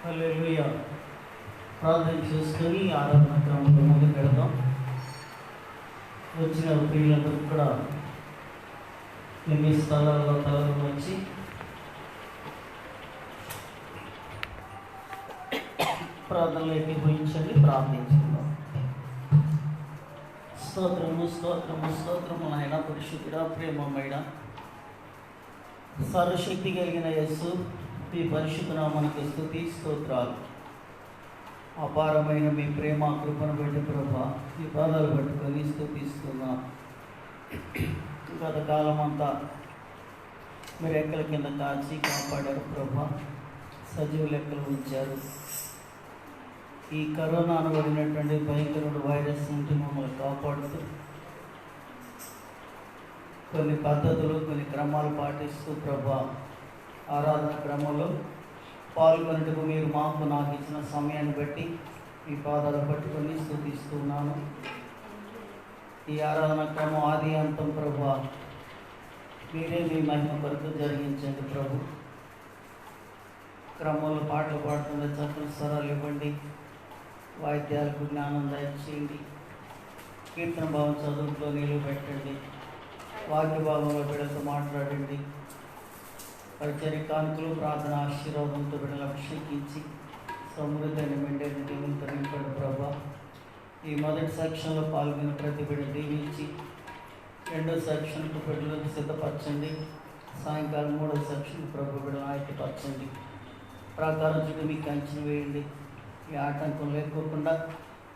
హల్లెలూయా. ప్రార్థన చేసుకొని ఆరాధన క్రమంలో ముందుకు వెళదాం. వచ్చిన ప్రియులందరూ కూడా మీ స్థలాల్లో తలలు వచ్చి ప్రార్థనలు ఏకీభవించండి. ప్రార్థించుకుందాం. స్తోత్రము స్తోత్రము స్తోత్రము నాయన, పరిశుద్ధుడా, ప్రేమమైన సర్వశక్తి కలిగిన యేసు, మీ పరిశుద్ధ నామమునకు స్తుతి స్తోత్రాలు. అపారమైన మీ ప్రేమ కృపను బట్టి ప్రభా, మీ పాదాలు పట్టుకొని స్తుతిస్తున్నా. గత కాలం అంతా మీరు రెక్కల కింద కాచి కాపాడారు ప్రభా, సజీవ లెక్కలు ఉంచారు. ఈ కరోనా అనబడినటువంటి భయంకరమైన వైరస్ నుండి మమ్మల్ని కాపాడుతూ కొన్ని పద్ధతులు, కొన్ని క్రమాలు పాటిస్తూ ప్రభా, ఆరాధన క్రమంలో పాల్గొనేందుకు మీరు నాకు ఇచ్చిన సమయాన్ని బట్టి మీ పాదాలు పట్టుకొని స్తుతిస్తున్నాను. ఈ ఆరాధన క్రమం ఆది అంతం ప్రభా, మీరే మీ మహిమ కొరకు జరిగించండి ప్రభు. క్రమంలో పాటలు పాడుతున్న చక్కని స్వరాలు ఇవ్వండి, వాయిద్యాలకు జ్ఞానం దయచేయండి, కీర్తన భావం చదువులో నిలువ పెట్టండి, వాక్య భాగంలో బిడ్డలతో మాట్లాడండి. పరిచర్య కానుకలు, ప్రార్థన ఆశీర్వాదంతో బిడ్డలు అభిషేకించి సమృద్ధిని మెండేని దేవునితో నింపండి ప్రభా. ఈ మొదటి సెక్షన్లో పాల్గొన్న ప్రతి బిడ్డ దీవించి రెండో సెక్షన్కు బిడ్డలకు సిద్ధపరచండి. సాయంకాలం మూడో సెక్షన్ ప్రభు బిడ్డలు ఆయత్తపరచండి. ప్రకారం చుట్టూ మీకు కంచెను వేయండి. ఈ ఆటంకం లేకోకుండా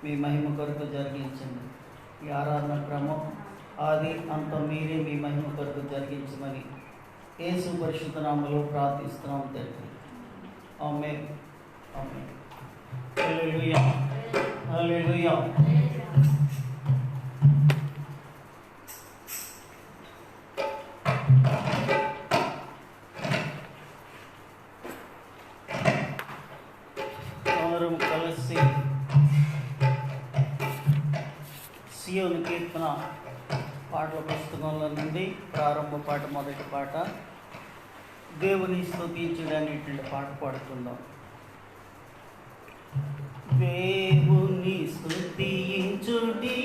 మీ మహిమ కొరకు జరిగించండి. ఈ ఆరాధన క్రమం ఆది అంతం మీరే మీ మహిమ కొరకు జరిగించమని యేసు పరిశుద్ధ నామములో ప్రార్థిస్తున్నాం తండ్రి. ఆమేన్. ఆమేన్. హల్లెలూయా. హల్లెలూయా. అందరం కలిసి సియోను కీర్తన పాటల పుస్తకంలో నుండి ప్రారంభ పాట, మొదటి పాట, దేవుని స్తుతించుడు అనేటువంటి పాట పాడుకుందాం. దేవుని స్తుతించుడి,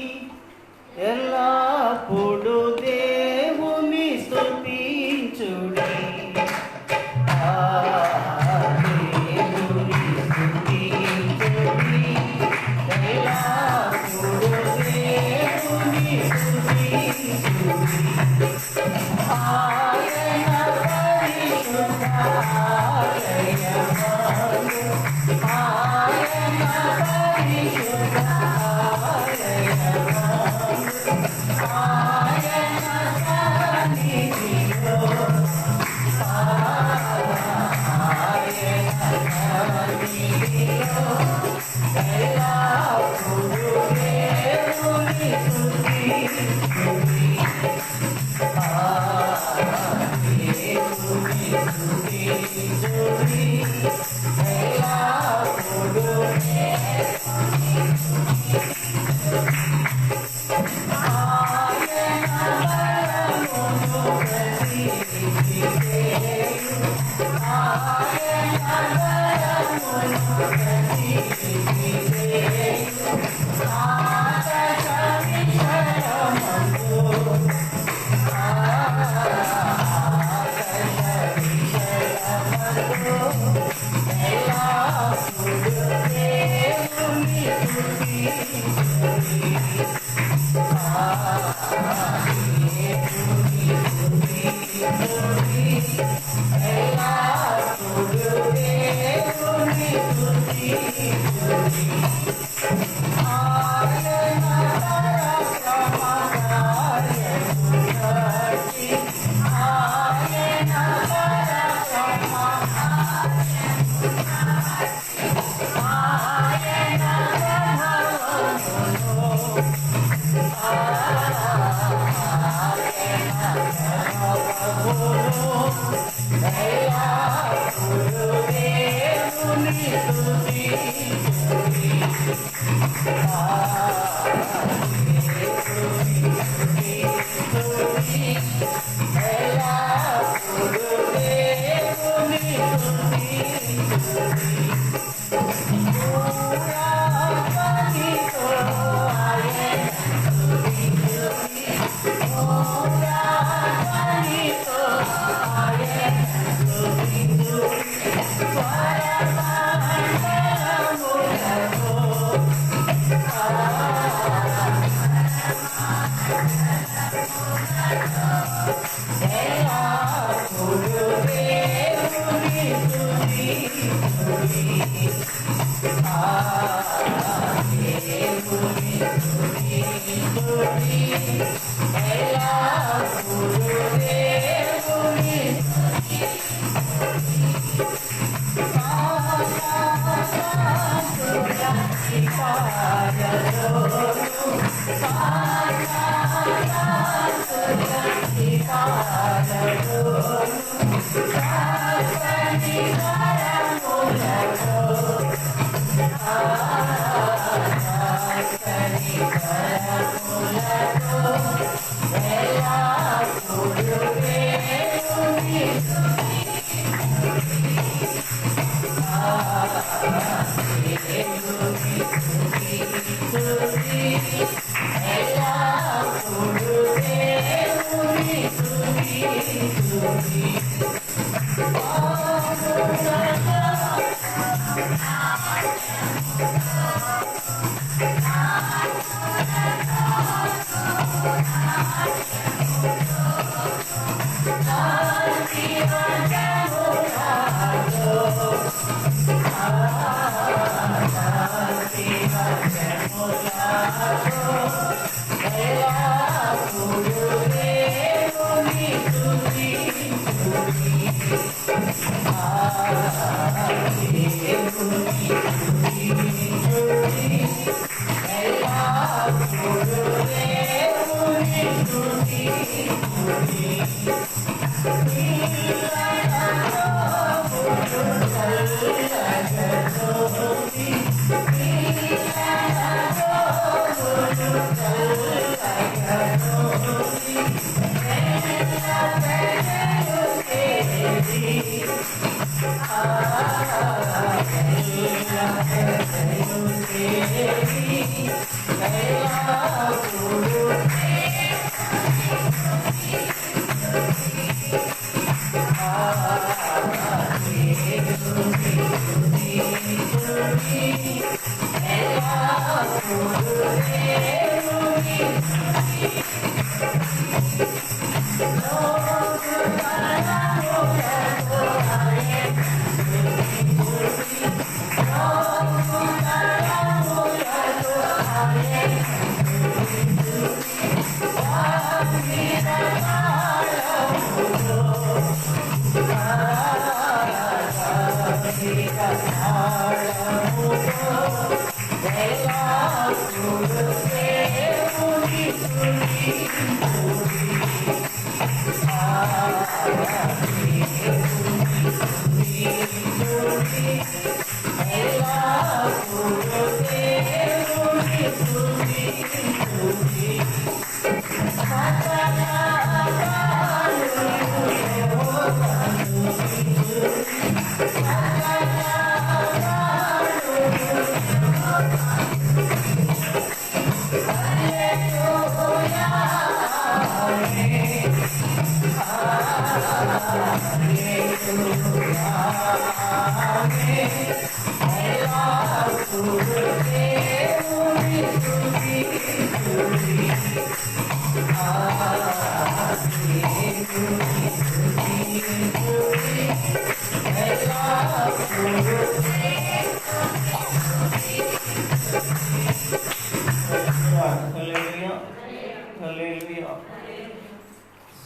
ఎల్లప్పుడూ దేవుని స్తుతించుడి. దేవుని స్తుతించుడి, ఎల్లప్పుడూ దేవుని స్తుతించుడి. ఆయన పరిశుద్ధాలయమందు, ఆయన పరిశుద్ధాలయమందు, ఆయన సన్నిధిలో, ఆయన సన్నిధిలో ఎల్లప్పుడూ దేవుని స్తుతించుడి.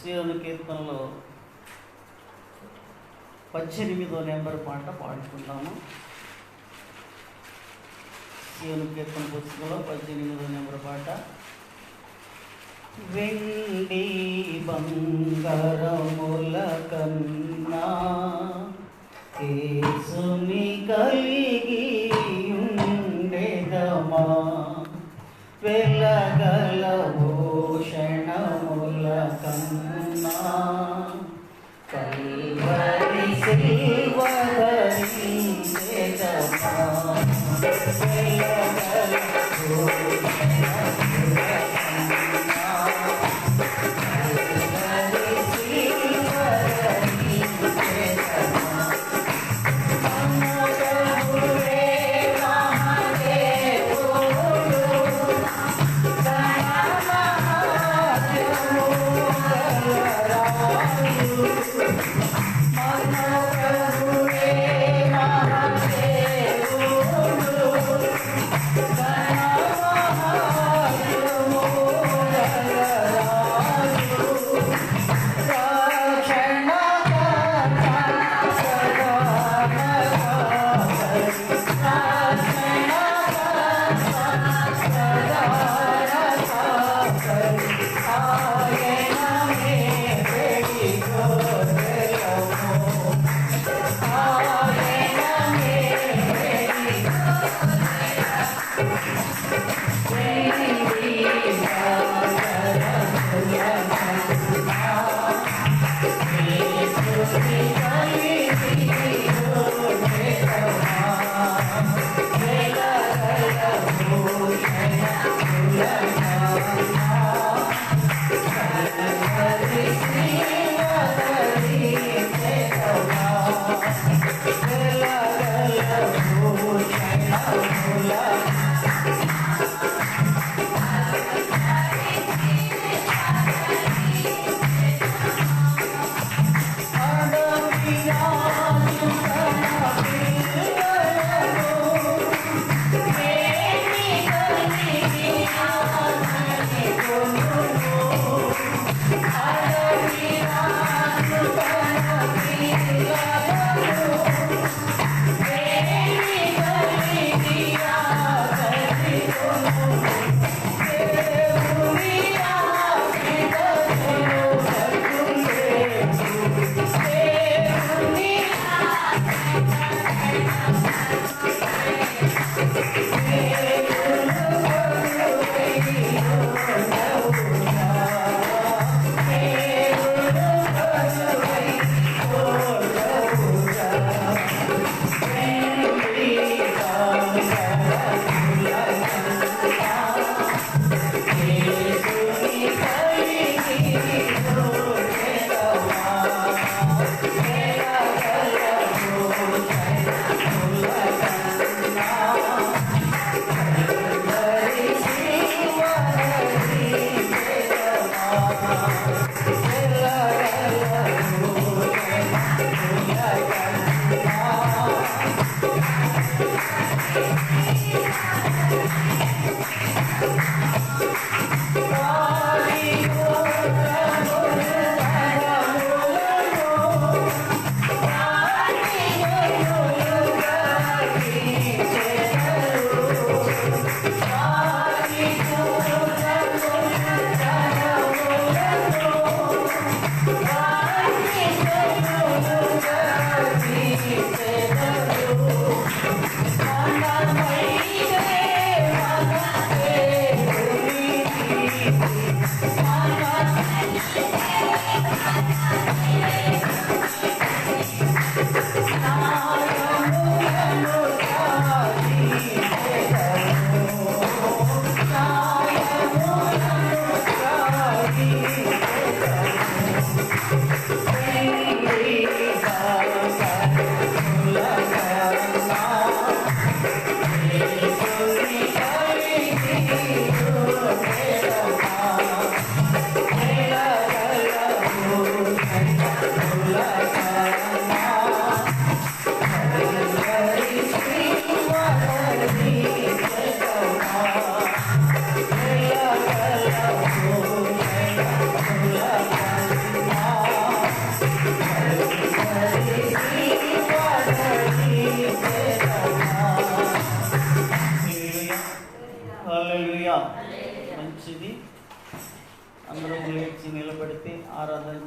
సీయోను కీర్తనలో 18వ నెంబర్ పాట పాడుకుందాము. సీయోను కీర్తన పుస్తకంలో 18వ నెంబర్ పాట. వెండి బంగారముల కన్నా యేసుని కలిగి ఉండెదమా, వెలగల భూషణముల కన్నా కల్వరి సిలువ ధరించెదమా, వెలగల భూషణముల కన్నా కల్వరి సిలువ ధరించెదమా.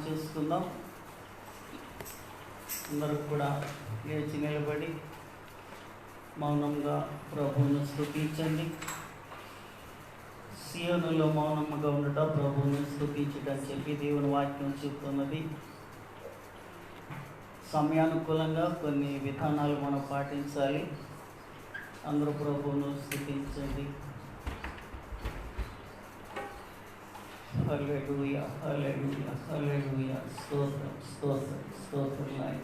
చేసుకుందాం. అందరూ కూడా లేచి నిలబడి మౌనంగా ప్రభువును స్తుతించండి. సియోనులో మౌనంగా ఉండట ప్రభువును స్తుతించుట అని చెప్పి దేవుని వాక్యం చెప్తున్నది. సమయానుకూలంగా కొన్ని విధానాలు మనం పాటించాలి. అందరూ ప్రభువును స్తుతించండి. హల్లెలూయా, హల్లెలూయా, హల్లెలూయా. స్తోత్రం, స్తోత్రం, స్తోత్రం నాయన.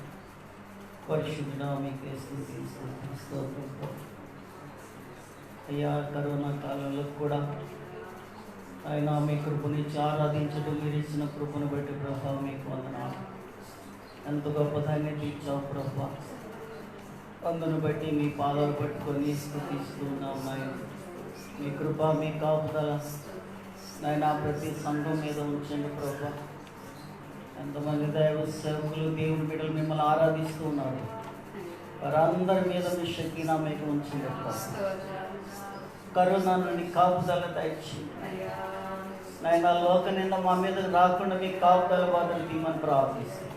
పరిశుద్ధుడా మీకే స్తుతి, స్తోత్రం, స్తోత్రం. అయ్యా, కరోనా కాలంలో కూడా ఆయన మీ కృపనిచ్చి ఆరాధించడం, మీరు ఇచ్చిన కృపను బట్టి ప్రభా మీకు వందనాలు. ఎంత గొప్ప ధన్యత ఇచ్చావు ప్రభా. అందును బట్టి మీ పాదాలు పట్టుకొని స్తుతిస్తున్నాం నాయన. మీ కృప, మీ కాపుదల నాయన ప్రతి సంఘం మీద ఉంచండి ప్రభా. ఎంతమంది దైవ సేవకులు, దేవుని బిడ్డలు మిమ్మల్ని ఆరాధిస్తూ ఉన్నారు. వారందరి మీద మీ శక్తి నా మీద ఉంచండి ప్రభా. కరోనా నుండి కాపుదల దయచేయండి నాయన. లోక నింద మా మీద రాకుండా మీ కాపుదల బాధలు తీమని ప్రార్థిస్తాం.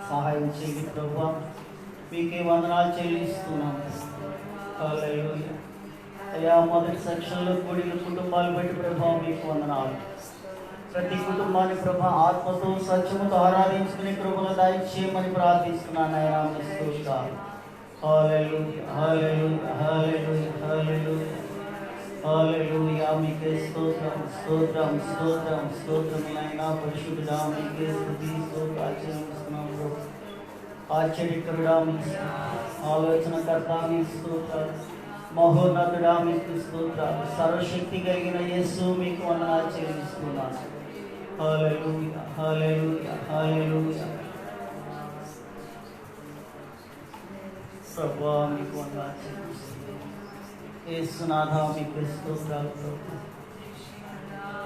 సహాయం చేయండి ప్రభా. మీకే వందనాలు చెల్లిస్తున్నాం. హల్లెలూయా. అయ్యా, మొదటి సెక్షన్లో కూడిన కుటుంబాలు బట్టి ప్రభావం మీకు వందనాలు. ప్రతి కుటుంబాన్ని ప్రభా ఆత్మతో సత్యముతో ఆరాధించుకునే కృపను దయచేయమని ప్రార్థిస్తున్నాను. అయ్యా స్తోత్రాలు. హల్లెలూయా, హల్లెలూయా, హల్లెలూయా, హల్లెలూయా, హల్లెలూయా. మీకే స్తోత్రం, స్తోత్రం, స్తోత్రం, స్తోత్రం నాయనా. పరిశుద్ధుడా మీకే స్తుతి స్తోత్రాలు చెల్లిస్తున్నాం ప్రభు. ఆశ్చర్యకరుడా మీకు ఆలోచనకర్త మీకు స్తోత్రాలు. మహోన్నతుడా మీకు స్తోత్రాలు. సర్వశక్తి కలిగిన యేసు మీకు వందనాలు చెల్లిస్తున్నాను. హల్లెలూయా, హల్లెలూయా, హల్లెలూయా. ప్రభువా మీకు వందనాలు చెల్లిస్తున్నాను. యేసునాథా మీకు స్తోత్రాలు ప్రభు.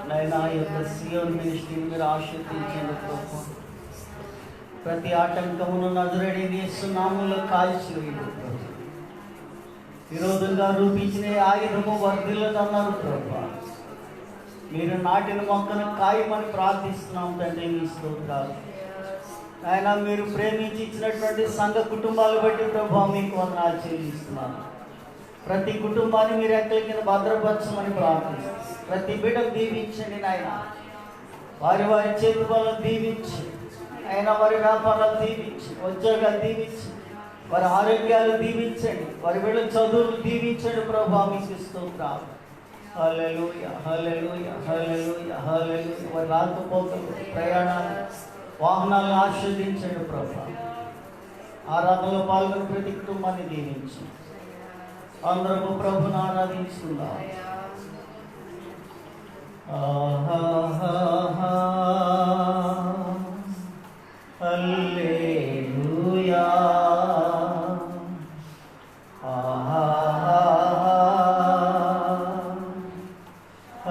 నైనా యొక్క సియోన్ మినిస్ట్రీని మీరు ఆశీర్వదించండి ప్రభు. ప్రతి ఆటంకమును నజరేయుడైన యేసు నామములో కాల్చివేయండి ప్రభు. విరోధంగా రూపించిన ఆయుధము వర్ధిల్లదన్నారు ప్రభా. మీరు నాటిన మొక్కను కాయమని ప్రార్థిస్తున్నాం తండ్రి. మీ స్తోత్రాలు ఆయన. మీరు ప్రేమించి ఇచ్చినటువంటి సంఘ కుటుంబాలు బట్టి ప్రభా మీకు వందనాలు చెల్లిస్తున్నాను. ప్రతి కుటుంబాన్ని మీరు ఎక్కడి కింద భద్రపరచమని ప్రార్థిస్తున్నాను. ప్రతి బిడ్డను దీవించండి నాయన. వారి వారి చేతి వల్ల దీవించి ఆయన, వారి వ్యాపారాలు దీవించి, ఉద్యోగాలు దీవించి, వారి ఆరోగ్యాలు దీవించండి, వారి బిడ్డల చదువులు దీవించండి ప్రభా మీకు స్తోత్రాలు. హల్లెలూయా, హల్లెలూయా, హల్లెలూయా, హల్లెలూయా. వారి రాకపోకలు, ప్రయాణాలు, వాహనాలను ఆశీర్వదించండి ప్రభా. ఆరాధనలో పాల్గొని ప్రతి కుటుంబాన్ని దీవించి అందరూ ప్రభుని ఆరాధించుకుందాం. హల్లెలూయా,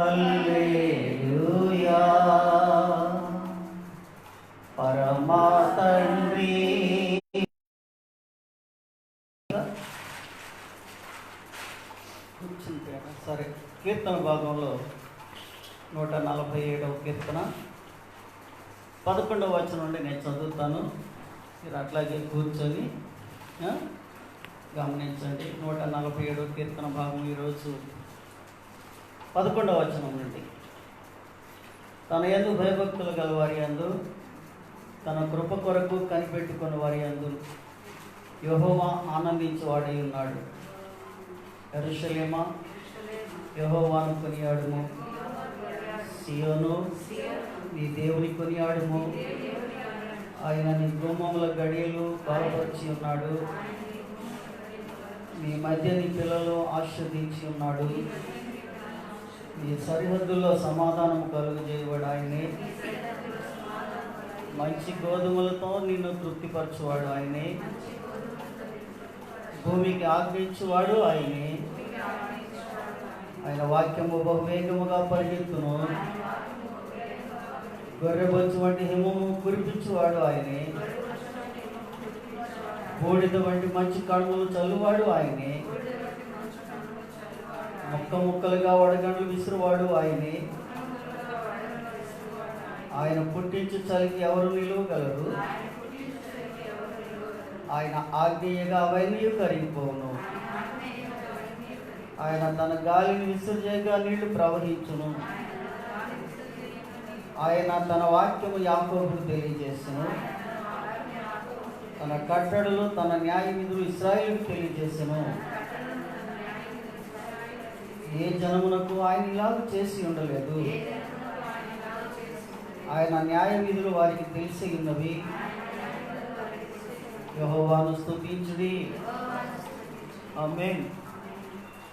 హల్లెలూయా. పరమా తండ్రి కూర్చుంటారా? సరే, కీర్తన భాగంలో 147వ కీర్తన 11వ వచనం నుండి నేను చదువుతాను. మీరు అట్లాగే కూర్చొని గమనించండి. 147వ కీర్తన భాగం ఈరోజు 11వ వచనం నుండి. తన యందు భయభక్తులు గల వారి యందు, తన కృప కొరకు కనిపెట్టుకున్న వారి యందు యెహోవా ఆనందించువాడై ఉన్నాడు. యెరూషలేమా, యెహోవాను కొనియాడుము. సియోను, నీ దేవుని కొనియాడుము. ఆయన నీ గుమ్మముల గడియలు బలపరిచి ఉన్నాడు. నీ మధ్య నీ పిల్లలు ఆశీర్వదించి ఉన్నాడు. నీ సరిహద్దుల్లో సమాధానం కలుగజేయవాడు ఆయనే. మంచి గోధుమలతో నిన్ను తృప్తిపరచువాడు ఆయనే. భూమికి ఆజ్ఞించువాడు ఆయనే. ఆయన వాక్యము బహువేగముగా పరిగెత్తును. గొర్రెబొచ్చు వంటి హిమము కురిపించువాడు ఆయనే. బూడిద వంటి మంచి కడుములు చల్లువాడు ఆయనే. ముక్క ముక్కలుగా వడగండ్లు విసురువాడు ఆయనే. ఆయన పుట్టించు చలికి ఎవరు నిలువగలరు? ఆయన ఆజ్ఞయగా అవన్నీ కరిగిపోవును. ఆయన తన గాలిని విసర్జేయగా నీళ్లు ప్రవహించును. ఆయన తన వాక్యము యాకోబుకు తెలియజేసును. తన కట్టడలు తన న్యాయ విధులు ఇశ్రాయేలుకు తెలియజేసును. ఏ జనమునకు ఆయన ఇలాగ చేసి ఉండలేదు. ఆయన న్యాయ విధులు వారికి తెలిసి ఉన్నవి. యెహోవాను స్తుతించుడి. ఆమేన్.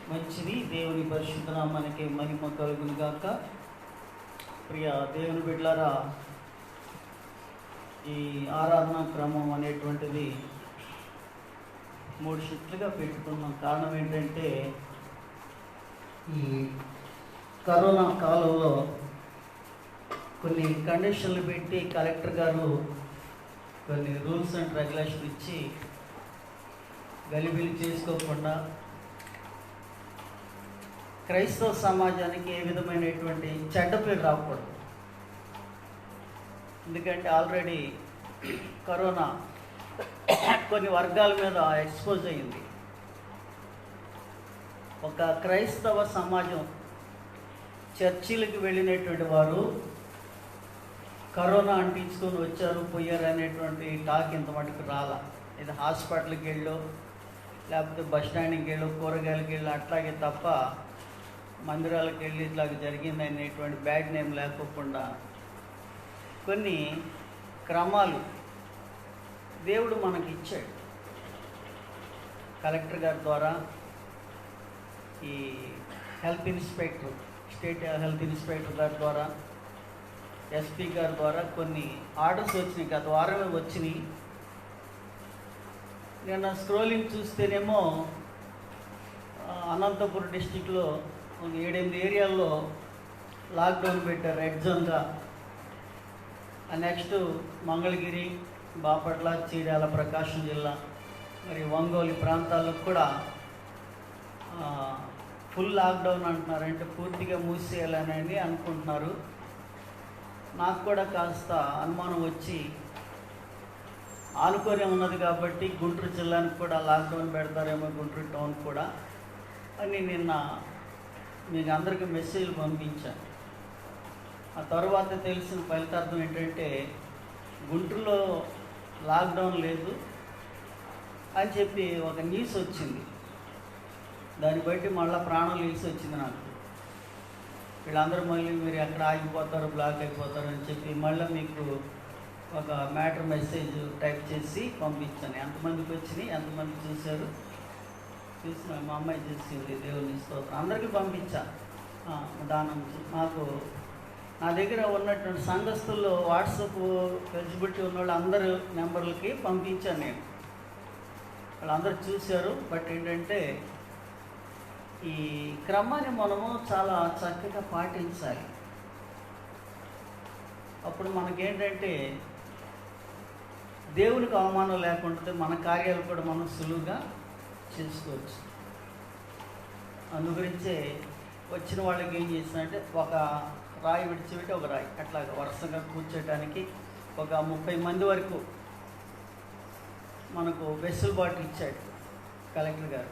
మంచిది. దేవుని పరిశుద్ధ నామానికి మహిమ కలుగును గాక. ప్రియ దేవుని బిడ్డలారా, ఈ ఆరాధనా క్రమం అనేటువంటిది 3 షిఫ్ట్లుగా పెట్టుకున్నాం. కారణం ఏంటంటే, ఈ కరోనా కాలంలో కొన్ని కండిషన్లు పెట్టి కలెక్టర్ గారు కొన్ని రూల్స్ అండ్ రెగ్యులేషన్ ఇచ్చి గలిబిలి చేసుకోకుండా క్రైస్తవ సమాజానికి ఏ విధమైనటువంటి చెడ్డ పేరు రాకూడదు. ఎందుకంటే ఆల్రెడీ కరోనా కొన్ని వర్గాల మీద ఎక్స్పోజ్ అయ్యింది. ఒక క్రైస్తవ సమాజం చర్చిలకు వెళ్ళినటువంటి వారు కరోనా అంటించుకొని వచ్చారు పోయారు అనేటువంటి టాక్ ఇంత మటుకు రాలా. ఇది హాస్పిటల్కి వెళ్ళో లేకపోతే బస్ స్టాండ్కి వెళ్ళో కూరగాయలకి వెళ్ళి అట్లాగే తప్ప మందిరాలకు వెళ్ళి ఇట్లాగ జరిగింది అనేటువంటి బ్యాడ్ నేమ్ లేకోకుండా కొన్ని క్రమాలు దేవుడు మనకి ఇచ్చాడు. కలెక్టర్ గారి ద్వారా, ఈ health inspector, state health inspector గారి ద్వారా, ఎస్పీ గారి ద్వారా కొన్ని ఆర్డర్స్ వచ్చినాయి. గత వారమే వచ్చినాయి. నేను స్క్రోలింగ్ చూస్తేనేమో అనంతపురం డిస్టిక్లో 7-8 ఏరియాల్లో లాక్డౌన్ పెట్టారు రెడ్ జోన్గా. నెక్స్ట్ మంగళగిరి, బాపట్ల, చీరాల, ప్రకాశం జిల్లా, మరి ఒంగోలు ప్రాంతాల్లో కూడా ఫుల్ లాక్డౌన్ అంటున్నారు. అంటే పూర్తిగా మూసేయాలని అనుకుంటున్నారు. నాకు కూడా కాస్త అనుమానం వచ్చి ఆనుకొని ఉన్నది కాబట్టి గుంటూరు జిల్లానికి కూడా లాక్డౌన్ పెడతారేమో, గుంటూరు టౌన్ కూడా అని నిన్న మీకు అందరికీ మెసేజ్లు పంపించాను. ఆ తర్వాత తెలిసిన ఫలితార్థం ఏంటంటే గుంటూరులో లాక్డౌన్ లేదు అని చెప్పి ఒక న్యూస్ వచ్చింది. దాన్ని బట్టి మళ్ళీ ప్రాణం న్యూస్ వచ్చింది నాకు. వీళ్ళందరూ మళ్ళీ మీరు ఎక్కడ ఆగిపోతారు, బ్లాక్ అయిపోతారు అని చెప్పి మళ్ళీ మీకు ఒక మ్యాటర్ మెసేజ్ టైప్ చేసి పంపించాను. ఎంతమందికి వచ్చినాయి, ఎంతమంది చూశారు? చూసిన మా అమ్మాయి చూసింది. దేవుని స్తోత్రం. అందరికీ పంపించా దానం. నాకు నా దగ్గర ఉన్నటువంటి సంఘస్థుల్లో వాట్సాప్ ఎలిజిబిలిటీ ఉన్న వాళ్ళు అందరూ నెంబర్లకి పంపించాను నేను. వాళ్ళందరూ చూశారు. బట్ ఏంటంటే ఈ క్రమాన్ని మనము చాలా చక్కగా పాటించాలి. అప్పుడు మనకేంటంటే దేవునికి అవమానం లేకుండా మన కార్యాలు కూడా మనం సులువుగా చేసుకోవచ్చు. అందుగురించే వచ్చిన వాళ్ళకి ఏం చేసినంటే ఒక రాయి విడిచిపెట్టి ఒక రాయి అట్లాగా వరుసగా కూర్చోటానికి ఒక 30 మంది వరకు మనకు వెసులుబాటు ఇచ్చాడు కలెక్టర్ గారు.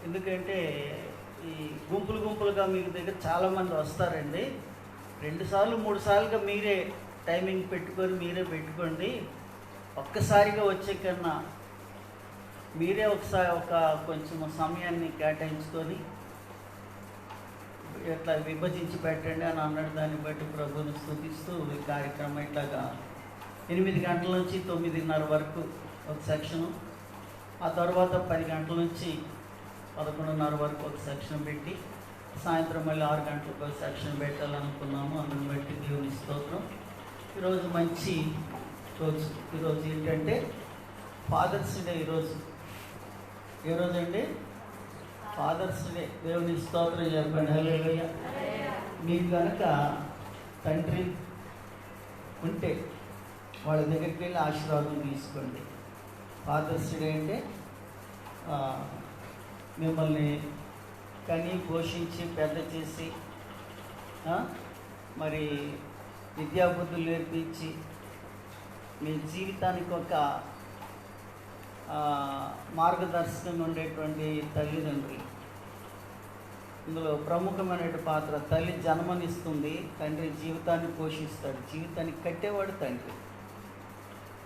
ఎందుకంటే ఈ గుంపులుగా మీకు దగ్గర చాలామంది వస్తారండి. 2 సార్లు 3 సార్లుగా మీరే టైమింగ్ పెట్టుకోండి. ఒక్కసారిగా వచ్చే కన్నా మీరే ఒకసారి కొంచెం సమయాన్ని కేటాయించుకొని ఇట్లా విభజించి పెట్టండి అని అన్నాడు. దాన్ని బట్టి ప్రభువుని స్తుతిస్తూ ఈ కార్యక్రమం ఇట్లాగా 8 గంటల నుంచి 9:30 వరకు ఒక సెక్షను, ఆ తర్వాత 10 గంటల నుంచి 11:30 వరకు ఒక సెక్షన్ పెట్టి సాయంత్రం మళ్ళీ 6 గంటలకు ఒక సెక్షన్ పెట్టాలనుకున్నాము. అందుని బట్టి దేవుని స్తోత్రం. ఈరోజు మంచి రోజు. ఈరోజు ఏంటంటే ఫాదర్స్ డే. ఈరోజు ఏ రోజు అండి? Father's Day. దేవుని స్తోత్రం చెప్పండి. హల్లెలూయా. మీకు కనుక తండ్రి ఉంటే వాళ్ళ దగ్గరికి వెళ్ళి ఆశీర్వాదం తీసుకోండి. ఫాదర్స్ డే అంటే మిమ్మల్ని కని పోషించి పెద్ద చేసి మరి విద్యాబుద్ధులు నేర్పించి మీ జీవితానికి ఒక మార్గదర్శకంగా ఉండేటువంటి తల్లిదండ్రులు. ఇందులో ప్రముఖమైన పాత్ర తల్లి జన్మనిస్తుంది, తండ్రి జీవితాన్ని పోషిస్తాడు, జీవితాన్ని కట్టేవాడు తండ్రి.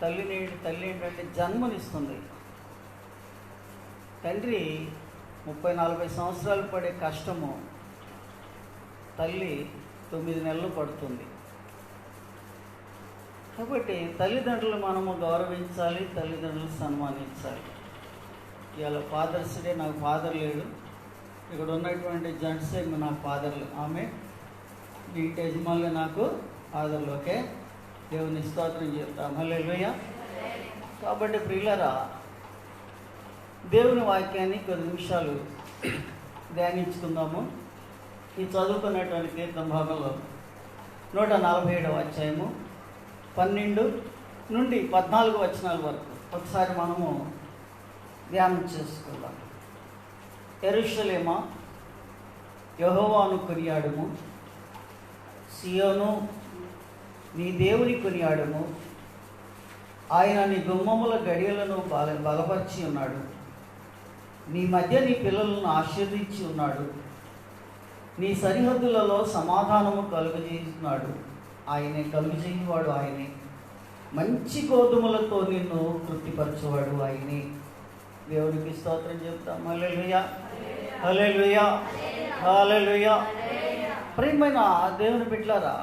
తల్లి ఏంటంటే జన్మనిస్తుంది. తండ్రి 30-40 సంవత్సరాలు పడే కష్టము తల్లి 9 నెలలు పడుతుంది. కాబట్టి తల్లిదండ్రులు మనము గౌరవించాలి, తల్లిదండ్రులు సన్మానించాలి. ఇవాళ ఫాదర్స్ డే. నాకు ఫాదర్ లేడు, ఇక్కడ ఉన్నటువంటి జెంట్సే నాకు ఫాదర్లు. ఆమె మీ ఇంటి యజమానులే నాకు ఫాదర్లు. ఓకే, దేవుని స్తోత్రం చెప్తాం. హల్లెలూయా. కాబట్టి ప్రియులారా, దేవుని వాక్యాన్ని కొద్ది నిమిషాలు ధ్యానించుకుందాము. ఈ చదువుకున్నటువంటి కీర్తన భాగంలో 147వ అధ్యాయము 12 నుండి 14 వచనాల వరకు ఒకసారి మనము ధ్యానం చేసుకుందాం. యెరూషలేమా, యెహోవాను కొనియాడుము, సియోను నీ దేవుని కొనియాడుము. ఆయన నీ గుమ్మముల గడియలను బలపరిచి ఉన్నాడు, నీ మధ్య నీ పిల్లలను ఆశీర్వదించి ఉన్నాడు, నీ సరిహద్దులలో సమాధానము కలుగజేస్తున్నాడు. ఆయనే కలుగజేయవాడు, ఆయనే మంచి గోధుమలతో నిన్ను తృప్తిపరచువాడు, ఆయనే. దేవునికి స్తోత్రం చెప్తాం. హల్లెలూయా, హల్లెలూయా, హల్లెలూయా. ప్రియమైన దేవుని బిడ్డలారా,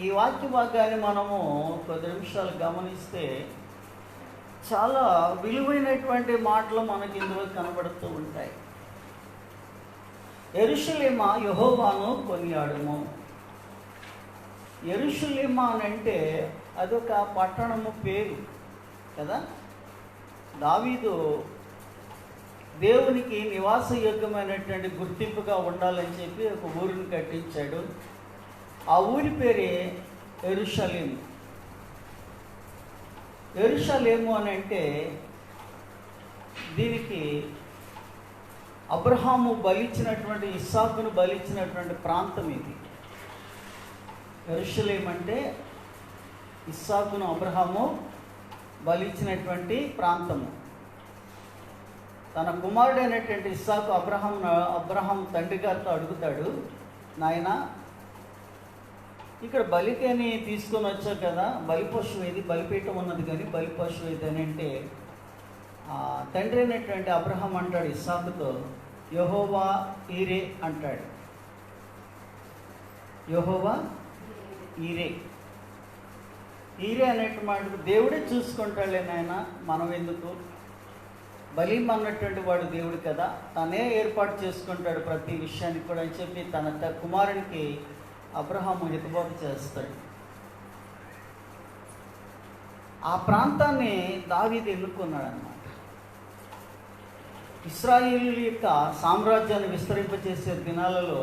ఈ వాక్య భాగాన్ని మనము కొద్ది నిమిషాలు గమనిస్తే చాలా విలువైనటువంటి మాటలు మనకి ఇందులో కనబడుతూ ఉంటాయి. యెరూషలేమా, యెహోవాను కొనియాడుము. యెరూషలేమా అని అంటే అదొక పట్టణము పేరు కదా. దావీదు దేవునికి నివాసయోగ్యమైనటువంటి గుర్తింపుగా ఉండాలని చెప్పి ఒక ఊరిని కట్టించాడు. ఆ ఊరి పేరే యెరూషలేము. యెరూషలేము అని అంటే దీనికి అబ్రహాము బలిచ్చినటువంటి, ఇస్సాకును బలిచ్చినటువంటి ప్రాంతం ఇది. యెరూషలేము అంటే ఇస్సాకును అబ్రహాము బలిచ్చినటువంటి ప్రాంతము. తన కుమారుడైనటువంటి ఇస్సాకు అబ్రహాం తండ్రి గారితో అడుగుతాడు, నాయన ఇక్కడ బలికేని తీసుకొని వచ్చావు కదా, బలి పశువు ఏది, బలిపీఠం ఉన్నది కానీ బలి పశువు ఏది అని అంటే తండ్రి అయినటువంటి అబ్రహాం అంటాడు ఇస్సాకుతో, యెహోవా ఈరే అంటాడు. యెహోవా ఈరే. ఈరే అనేటువంటి మాట దేవుడే చూసుకుంటాడులే నాయన, మనం ఎందుకు, బలి అన్నటువంటి వాడు దేవుడు కదా, తనే ఏర్పాటు చేసుకుంటాడు ప్రతి విషయానికి కూడా అని చెప్పి తన కుమారునికి అబ్రహాము హితబోధ చేస్తాడు. ఆ ప్రాంతాన్ని దావీదు ఎన్నుకున్నాడు అన్నమాట. ఇశ్రాయేలీయుల యొక్క సామ్రాజ్యాన్ని విస్తరింపచేసే దినాలలో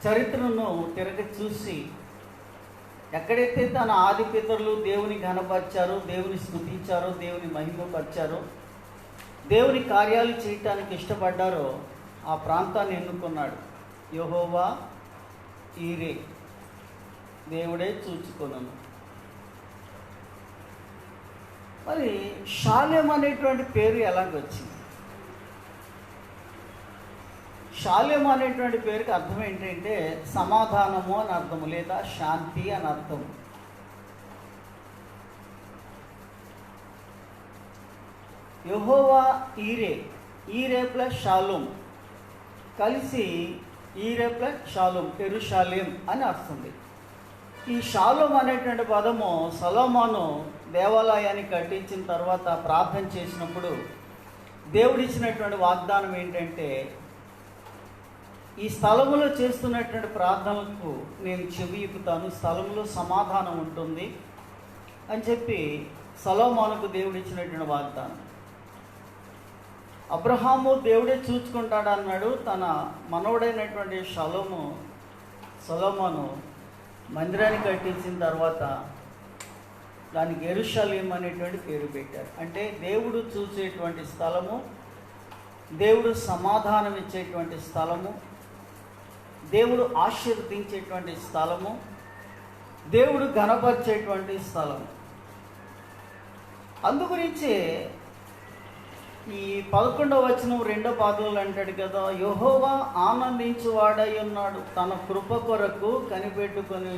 చరిత్రను తిరగ చూసి ఎక్కడైతే తన ఆది పితరులు దేవుని ఘనపరిచారో, దేవుని స్తుతించారో, దేవుని మహిమపరిచారో, దేవుని కార్యాలు చేయటానికి ఇష్టపడ్డారో ఆ ప్రాంతాన్ని ఎన్నుకున్నాడు. యెహోవా ఈరే, దేవుడే చూచుకొనును. మరి షాలేం అనేటువంటి పేరు ఎలాగొచ్చింది? షాలేం అనేటువంటి పేరుకి అర్థం ఏంటంటే సమాధానము అని అర్థము, లేదా శాంతి అని అర్థం. యెహోవా ఈరే, ఈరే ప్లస్ షాలోం కలిసి ఈరే ప్లస్ షాలోం, యెరూషలేం అని వస్తుంది. ఈ షాలోం అనేటువంటి పదము సొలొమోను దేవాలయాన్ని కట్టించిన తర్వాత ప్రార్థన చేసినప్పుడు దేవుడిచ్చినటువంటి వాగ్దానం ఏంటంటే, ఈ స్థలములో చేస్తున్నటువంటి ప్రార్థనలకు నేను చెవి ఇప్పుతాను, స్థలంలో సమాధానం ఉంటుంది అని చెప్పి సొలొమోనుకు దేవుడిచ్చినటువంటి వాగ్దానం. అబ్రహాము దేవుడే చూసుకుంటాడన్నాడు. తన మనవడైనటువంటి సొలొమోను మందిరాన్ని కట్టించిన తర్వాత దానికి యెరూషలేం అనేటువంటి పేరు పెట్టారు. అంటే దేవుడు చూసేటువంటి స్థలము, దేవుడు సమాధానం ఇచ్చేటువంటి స్థలము, దేవుడు ఆశీర్వదించేటువంటి స్థలము, దేవుడు ఘనపరిచేటువంటి స్థలము. అందుగురించి ఈ 11వ వచనం 2వ పాదంలో అంటాడు కదా, యెహోవా ఆనందించువాడై ఉన్నాడు, తన కృప కొరకు కనిపెట్టుకొని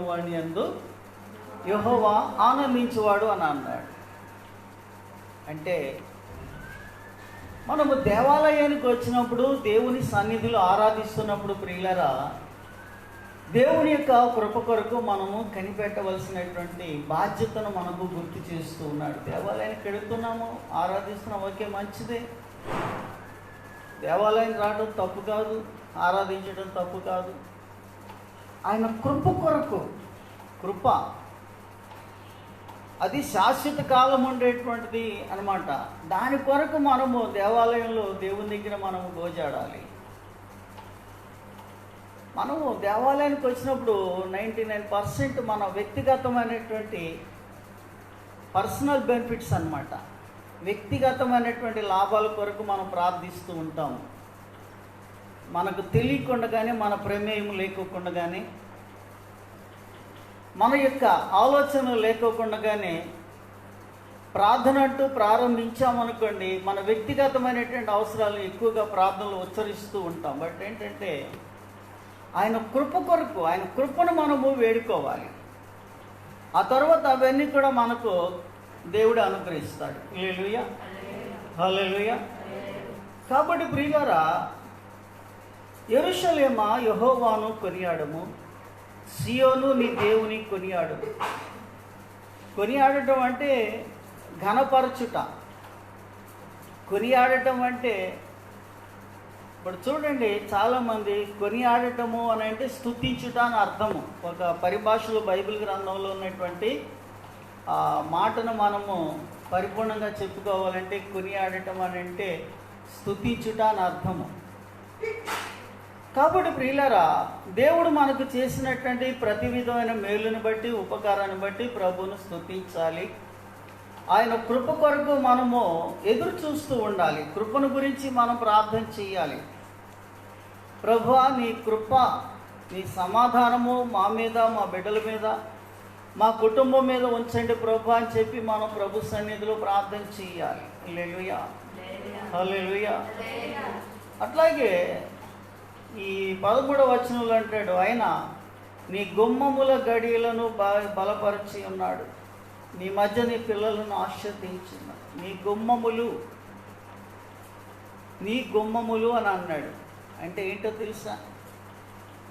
వాడి యందు యెహోవా ఆనందించువాడు అని అన్నాడు. అంటే మనము దేవాలయానికి వచ్చినప్పుడు, దేవుని సన్నిధిలో ఆరాధిస్తున్నప్పుడు ప్రియులరా, దేవుని యొక్క కృప కొరకు మనము కనిపెట్టవలసినటువంటి బాధ్యతను మనకు గుర్తు చేస్తూ ఉన్నాడు. దేవాలయానికి వెళుతున్నాము, ఆరాధిస్తున్నాం, ఓకే, మంచిదే. దేవాలయానికి రావడం తప్పు కాదు, ఆరాధించడం తప్పు కాదు. ఆయన కృప కొరకు, కృప అది శాశ్వత కాలం ఉండేటువంటిది అన్నమాట. దాని కొరకు మనము దేవాలయంలో దేవుని దగ్గర మనము గోజాడాలి. మనము దేవాలయానికి వచ్చినప్పుడు 99% మన వ్యక్తిగతమైనటువంటి పర్సనల్ బెనిఫిట్స్ అన్నమాట, వ్యక్తిగతమైనటువంటి లాభాల కొరకు మనం ప్రార్థిస్తూ ఉంటాము. మనకు తెలియకుండానే, మన ప్రమేయం లేకోకుండానే, మన యొక్క ఆలోచన లేకోకుండానే ప్రార్థన అంటూ ప్రారంభించామనుకోండి, మన వ్యక్తిగతమైనటువంటి అవసరాలు ఎక్కువగా ప్రార్థనలు ఉచ్చరిస్తూ ఉంటాం. బట్ ఏంటంటే ఆయన కృప కొరకు, ఆయన కృపను మనము వేడుకోవాలి. ఆ తర్వాత అవన్నీ కూడా మనకు దేవుడు అనుగ్రహిస్తాడు. హల్లెలూయా, హల్లెలూయా. కాబట్టి ప్రియులారా, యెరూషలేమా యెహోవాను కొనియాడము, సియోను నీ దేవుని కొనియాడు. కొనియాడటం అంటే ఘనపరచుట. కొనియాడటం అంటే, ఇప్పుడు చూడండి, చాలామంది కొనియాడటము అని అంటే స్తుతించుట అని అర్థము. ఒక పరిభాషలో బైబిల్ గ్రంథంలో ఉన్నటువంటి మాటను మనము పరిపూర్ణంగా చెప్పుకోవాలంటే, కొనియాడటం అని అంటే స్తుతించుట అని అర్థము. కాబట్టి ప్రియులారా, దేవుడు మనకు చేసినటువంటి ప్రతి విధమైన మేలుని బట్టి, ఉపకారాన్ని బట్టి ప్రభువును స్తుతించాలి. ఆయన కృప కొరకు మనము ఎదురు చూస్తూ ఉండాలి. కృపను గురించి మనం ప్రార్థన చేయాలి. ప్రభువా, నీ కృప, నీ సమాధానము మా మీద, మా బిడ్డల మీద, మా కుటుంబం మీద ఉంచండి ప్రభు అని చెప్పి మనం ప్రభు సన్నిధిలో ప్రార్థన చేయాలి. హల్లెలూయా, హల్లెలూయా. అట్లాగే ఈ 13వ వచనంలో అంటాడు, ఆయన నీ గుమ్మముల గడియలను బలపరిచి ఉన్నాడు, నీ మధ్య నీ పిల్లలను ఆశీర్వదించున్నాడు. నీ గుమ్మములు అని అన్నాడు. అంటే ఏంటో తెలుసా?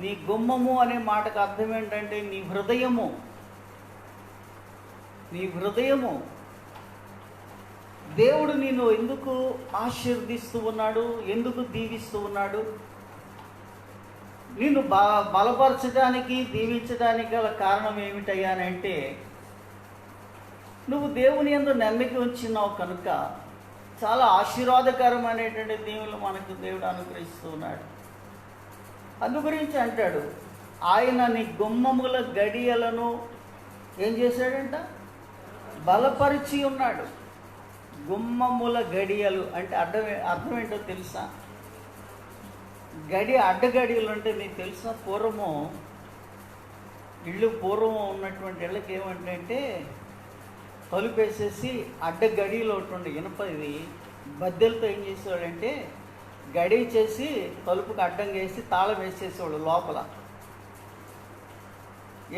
నీ గుమ్మము అనే మాటకు అర్థం ఏంటంటే నీ హృదయము. నీ హృదయము. దేవుడు నిన్ను ఎందుకు ఆశీర్వదిస్తూ ఉన్నాడు, ఎందుకు దీవిస్తూ ఉన్నాడు? నిన్ను బలపరచడానికి, దీవించడానికి గల కారణం ఏమిటయ్యానంటే, నువ్వు దేవుని యందు నమ్మిక ఉంచినావు కనుక చాలా ఆశీర్వాదకరమైనటువంటి దీవులు మనకు దేవుడు అనుగ్రహిస్తూ ఉన్నాడు. అందు గురించి అంటాడు, ఆయన నీ గుమ్మముల గడియలను ఏం చేశాడంట? బలపరిచి ఉన్నాడు. గుమ్మముల గడియలు అంటే అర్థం ఏంటో తెలుసా? అడ్డగడియలు అంటే నీకు తెలుసా? పూర్వం ఉన్నటువంటి ఇళ్ళకి ఏమంటే తలుపు వేసేసి అడ్డగడియలు ఒకటి ఉండే ఇనప, ఇది బద్దెలతో ఏం చేసేవాడంటే గడి చేసి తలుపుకి అడ్డంగా వేసి తాళం వేసేసేవాడు లోపల.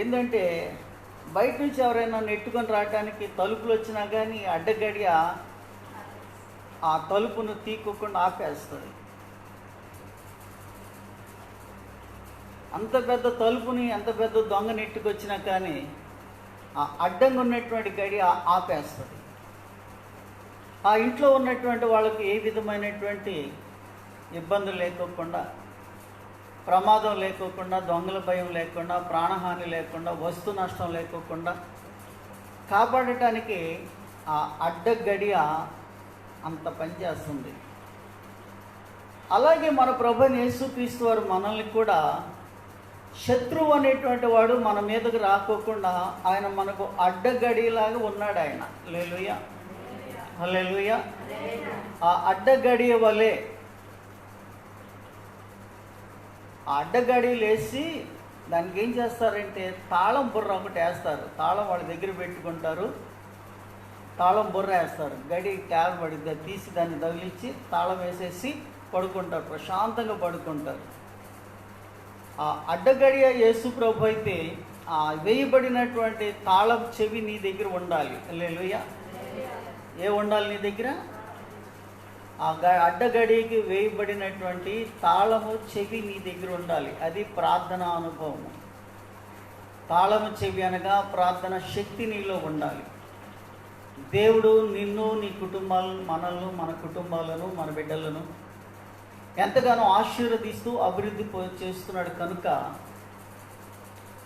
ఏంటంటే బయట నుంచి ఎవరైనా నెట్టుకొని రావడానికి తలుపులు వచ్చినా కానీ అడ్డగడియ ఆ తలుపును తీసుకోకుండా ఆపేస్తుంది. అంత పెద్ద తలుపుని, అంత పెద్ద దొంగ నెట్టుకొచ్చినా కానీ ఆ అడ్డంగా ఉన్నటువంటి గడి ఆపేస్తుంది. ఆ ఇంట్లో ఉన్నటువంటి వాళ్ళకి ఏ విధమైనటువంటి ఇబ్బందులు లేకోకుండా, ప్రమాదం లేకోకుండా, దొంగల భయం లేకుండా, ప్రాణహాని లేకుండా, వస్తు నష్టం లేకోకుండా కాపాడటానికి ఆ అడ్డగడియ అంత పనిచేస్తుంది. అలాగే మన ప్రభువైన యేసుక్రీస్తు వారు మనల్ని కూడా, శత్రువు అనేటువంటి వాడు మన మీదకు రాకోకుండా ఆయన మనకు అడ్డగడిలాగా ఉన్నాడు. ఆయన హల్లెలూయా, హల్లెలూయా. ఆ అడ్డగడియ వలె ఆ అడ్డగడీలు వేసి దానికి ఏం చేస్తారంటే తాళం బుర్ర ఒకటి వేస్తారు. తాళం వాళ్ళ దగ్గర పెట్టుకుంటారు, తాళం బుర్ర వేస్తారు. గడి ట్యాబ్ పడిద్ది, తీసి దాన్ని తగిలించి తాళం వేసేసి పడుకుంటారు, ప్రశాంతంగా పడుకుంటారు. ఆ అడ్డగడియ యేసు ప్రభు అయితే ఆ వేయబడినటువంటి తాళం చెవి నీ దగ్గర ఉండాలి. హల్లెలూయా. ఏ ఉండాలి నీ దగ్గర? ఆ అడ్డగడికి వేయబడినటువంటి తాళము చెవి నీ దగ్గర ఉండాలి. అది ప్రార్థన అనుభవము. తాళము చెవి అనగా ప్రార్థన శక్తి నీలో ఉండాలి. దేవుడు నిన్ను, నీ కుటుంబాలను, మనల్ని, మన కుటుంబాలను, మన బిడ్డలను ఎంతగానో ఆశీర్వదిస్తూ అభివృద్ధి చేస్తున్నాడు. కనుక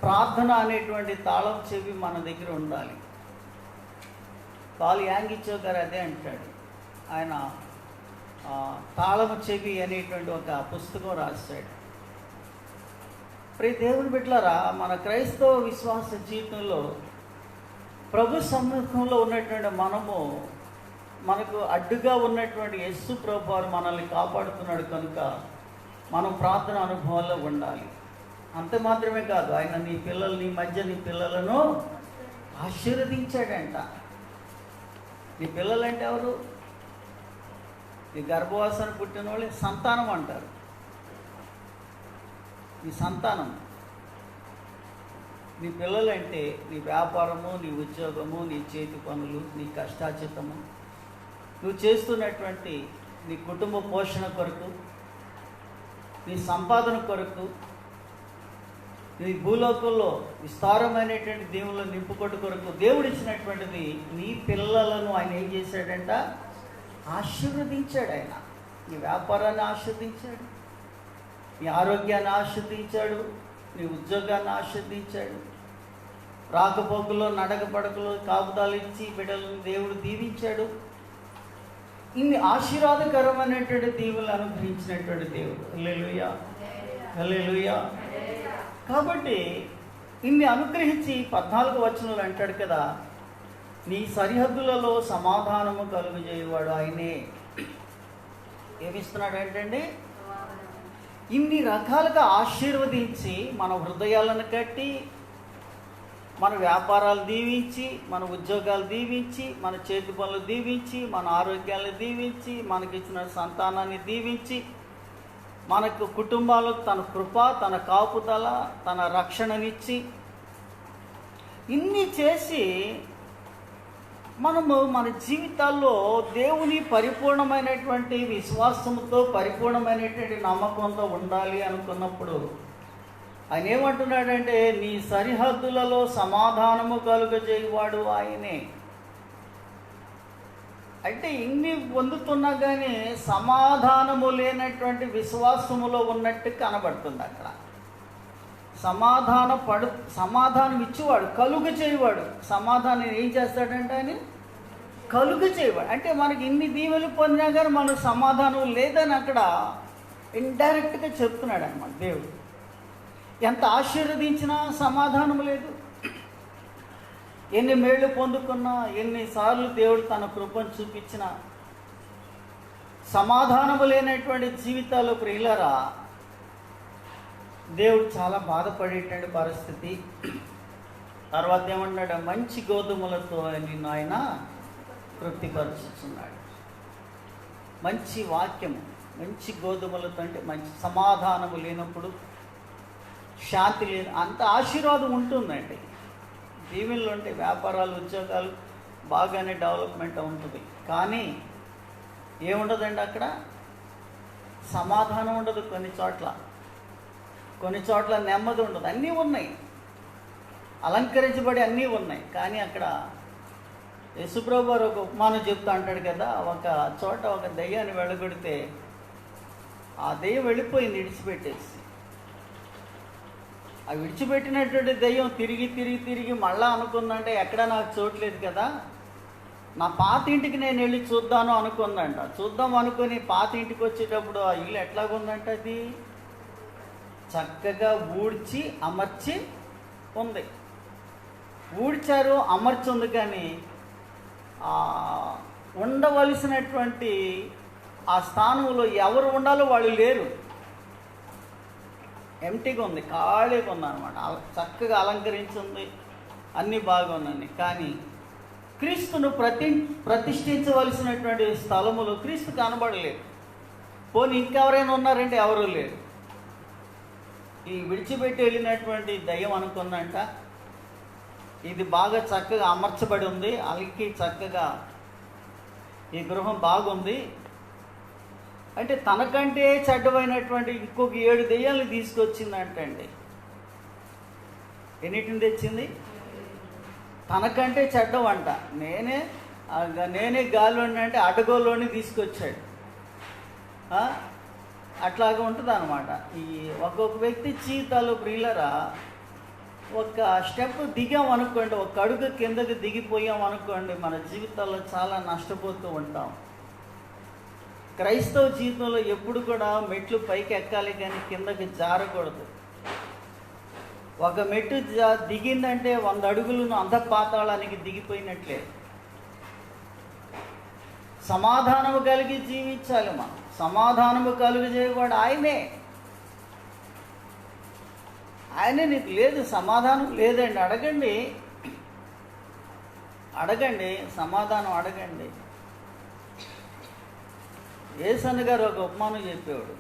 ప్రార్థన అనేటువంటి తాళం చెవి మన దగ్గర ఉండాలి. పాల్ యాంగిచో గారు అదే అంటాడు. ఆయన తాళము చెవి అనేటువంటి ఒక పుస్తకం రాశాడు. ప్రియ దేవుని బిడ్డలారా, మన క్రైస్తవ విశ్వాస జీవితంలో ప్రభు సమ్ముఖంలో ఉన్నటువంటి మనకు అడ్డుగా ఉన్నటువంటి యేసు ప్రభు వారు మనల్ని కాపాడుతున్నాడు. కనుక మనం ప్రార్థన అనుభవాల్లో ఉండాలి. అంత మాత్రమే కాదు, ఆయన నీ పిల్లలను ఆశీర్వదించాడంట. నీ పిల్లలంటే ఎవరు? నీ గర్భవాసన పుట్టిన వాళ్ళే సంతానం అంటారు. నీ సంతానం, నీ పిల్లలంటే నీ వ్యాపారము, నీ ఉద్యోగము, నీ చేతి పనులు, నీ కష్టాచితము, నువ్వు చేస్తున్నటువంటి నీ కుటుంబ పోషణ కొరకు, నీ సంపాదన కొరకు, నీ భూలోకంలో విస్తారమైనటువంటి దేవుళ్ళు నింపుకొట్టు కొరకు దేవుడు ఇచ్చినటువంటిది నీ పిల్లలను ఆయన ఏం చేశాడంట? ఆశీర్వదించాడు. ఆయన నీ వ్యాపారాన్ని ఆశీర్వదించాడు, నీ ఆరోగ్యాన్ని ఆశీర్వదించాడు, నీ ఉద్యోగాన్ని ఆశీర్వదించాడు. రాకపోకలో, నడక పడకలో కాపుదాలు ఇచ్చి బిడ్డలను దేవుడు దీవించాడు. ఇన్ని ఆశీర్వాదకరమైనటువంటి దీవులను అనుగ్రహించినటువంటి దేవుడు. హల్లెలూయా, హల్లెలూయా. కాబట్టి ఇన్ని అనుగ్రహించి 14వ వచనంలో అంటాడు కదా, నీ సరిహద్దులలో సమాధానము కలుగజేయవాడు ఆయనే. ఏమిస్తున్నాడు ఏంటండి? ఇన్ని రకాలుగా ఆశీర్వదించి మన హృదయాలను కట్టి, మన వ్యాపారాలు దీవించి, మన ఉద్యోగాలు దీవించి, మన చేతి పనులు దీవించి, మన ఆరోగ్యాలను దీవించి, మనకిచ్చిన సంతానాన్ని దీవించి, మనకు కుటుంబాలకు తన కృప, తన కాపుదల, తన రక్షణనిచ్చి, ఇన్ని చేసి మనము మన జీవితాల్లో దేవుని పరిపూర్ణమైనటువంటి విశ్వాసంతో, పరిపూర్ణమైనటువంటి నమ్మకంతో ఉండాలి అనుకున్నప్పుడు ఆయన ఏమంటున్నాడంటే, నీ సరిహద్దులలో సమాధానము కలుగజేయవాడు ఆయనే. అంటే ఇన్ని పొందుతున్నా కానీ సమాధానము లేనటువంటి విశ్వాసములో ఉన్నట్టు కనబడుతుంది. అక్కడ సమాధానం ఇచ్చేవాడు, కలుగు చేయవాడు. సమాధానం ఏం చేస్తాడంటే ఆయన కలుగు చేయవాడు. అంటే మనకి ఇన్ని దీవెలు పొందినా కానీ మనకు సమాధానం లేదని అక్కడ ఇండైరెక్ట్గా చెప్తున్నాడు అన్నమాట. దేవుడు ఎంత ఆశీర్వదించినా సమాధానం లేదు. ఎన్ని మేళ్ళు పొందుకున్నా, ఎన్నిసార్లు దేవుడు తన కృపను చూపించినా సమాధానము లేనటువంటి జీవితాలు ప్రియులారా, దేవుడు చాలా బాధపడేటువంటి పరిస్థితి. తర్వాత ఏమన్నాడు? మంచి గోధుమలతో నిన్ను ఆయన తృప్తిపరుచుతున్నాడు. మంచి వాక్యము, మంచి గోధుమలతో అంటే మంచి సమాధానము లేనప్పుడు, శాంతి లేని అంత ఆశీర్వాదం ఉంటుందండి. దీవెనలు ఉంటే వ్యాపారాలు, ఉద్యోగాలు బాగానే డెవలప్మెంట్ ఉంటుంది. కానీ ఏముండదండి అక్కడ? సమాధానం ఉండదు. కొన్ని చోట్ల నెమ్మది ఉండదు. అన్నీ ఉన్నాయి, అలంకరించబడి అన్నీ ఉన్నాయి. కానీ అక్కడ యేసుప్రభు వారు ఒక ఉపమానం చెప్తా అంటాడు కదా, ఒక చోట ఒక దెయ్యాన్ని వెళ్ళగొడితే ఆ దెయ్యం వెళ్ళిపోయింది విడిచిపెట్టేసి. ఆ విడిచిపెట్టినటువంటి దెయ్యం తిరిగి మళ్ళా అనుకుందంటే, ఎక్కడ నాకు చోట్లేదు కదా, నా పాత ఇంటికి నేను వెళ్ళి చూద్దాను అనుకుందంట. చూద్దాం అనుకుని పాత ఇంటికి వచ్చేటప్పుడు ఆ ఇల్లు ఎట్లాగుందంటే, అది చక్కగా ఊడ్చి అమర్చి ఉంది. ఊడ్చారు, అమర్చి ఉంది, కానీ ఉండవలసినటువంటి ఆ స్థానంలో ఎవరు ఉండాలో వాళ్ళు లేరు. ఎంటీగా ఉంది, ఖాళీగా ఉందన్నమాట. చక్కగా అలంకరించింది, అన్నీ బాగున్నాయి. కానీ క్రీస్తును ప్రతిష్ఠించవలసినటువంటి స్థలములు క్రీస్తు కనబడలేదు. పోనీ ఇంకెవరైనా ఉన్నారంటే ఎవరూ లేరు. ఈ విడిచిపెట్టి వెళ్ళినటువంటి దయ్యం అనుకుందంట ఇది బాగా చక్కగా అమర్చబడి ఉంది, అలికి చక్కగా ఈ గృహం బాగుంది అంటే తనకంటే చెడ్డమైనటువంటి ఇంకొక 7 దెయ్యాలను తీసుకొచ్చిందంటండి. ఎన్నిటిని తెచ్చింది? తనకంటే చెడ్డవంట. నేనే గాలిలోని అంటే అడగోలోని తీసుకొచ్చాడు. అట్లాగా ఉంటుంది అన్నమాట. ఈ ఒక్కొక్క వ్యక్తి జీవితాలు ప్రియులరా, ఒక స్టెప్ దిగామనుకోండి, ఒక అడుగు కిందకి దిగిపోయామనుకోండి, మన జీవితాల్లో చాలా నష్టపోతూ ఉంటాం. క్రైస్తవ జీవితంలో ఎప్పుడు కూడా మెట్లు పైకి ఎక్కాలి కానీ కిందకి జారకూడదు. ఒక మెట్టు దిగిందంటే 100 అడుగులను అంధపాతాళానికి దిగిపోయినట్లే. సమాధానము కలిగి జీవించాలి. మనం సమాధానము కలుగజేయవాడు ఆయనే. నీకు లేదు, సమాధానం లేదండి, అడగండి, సమాధానం అడగండి. యేసన్న గారు ఒక ఉపమానం చెప్పేవాడు.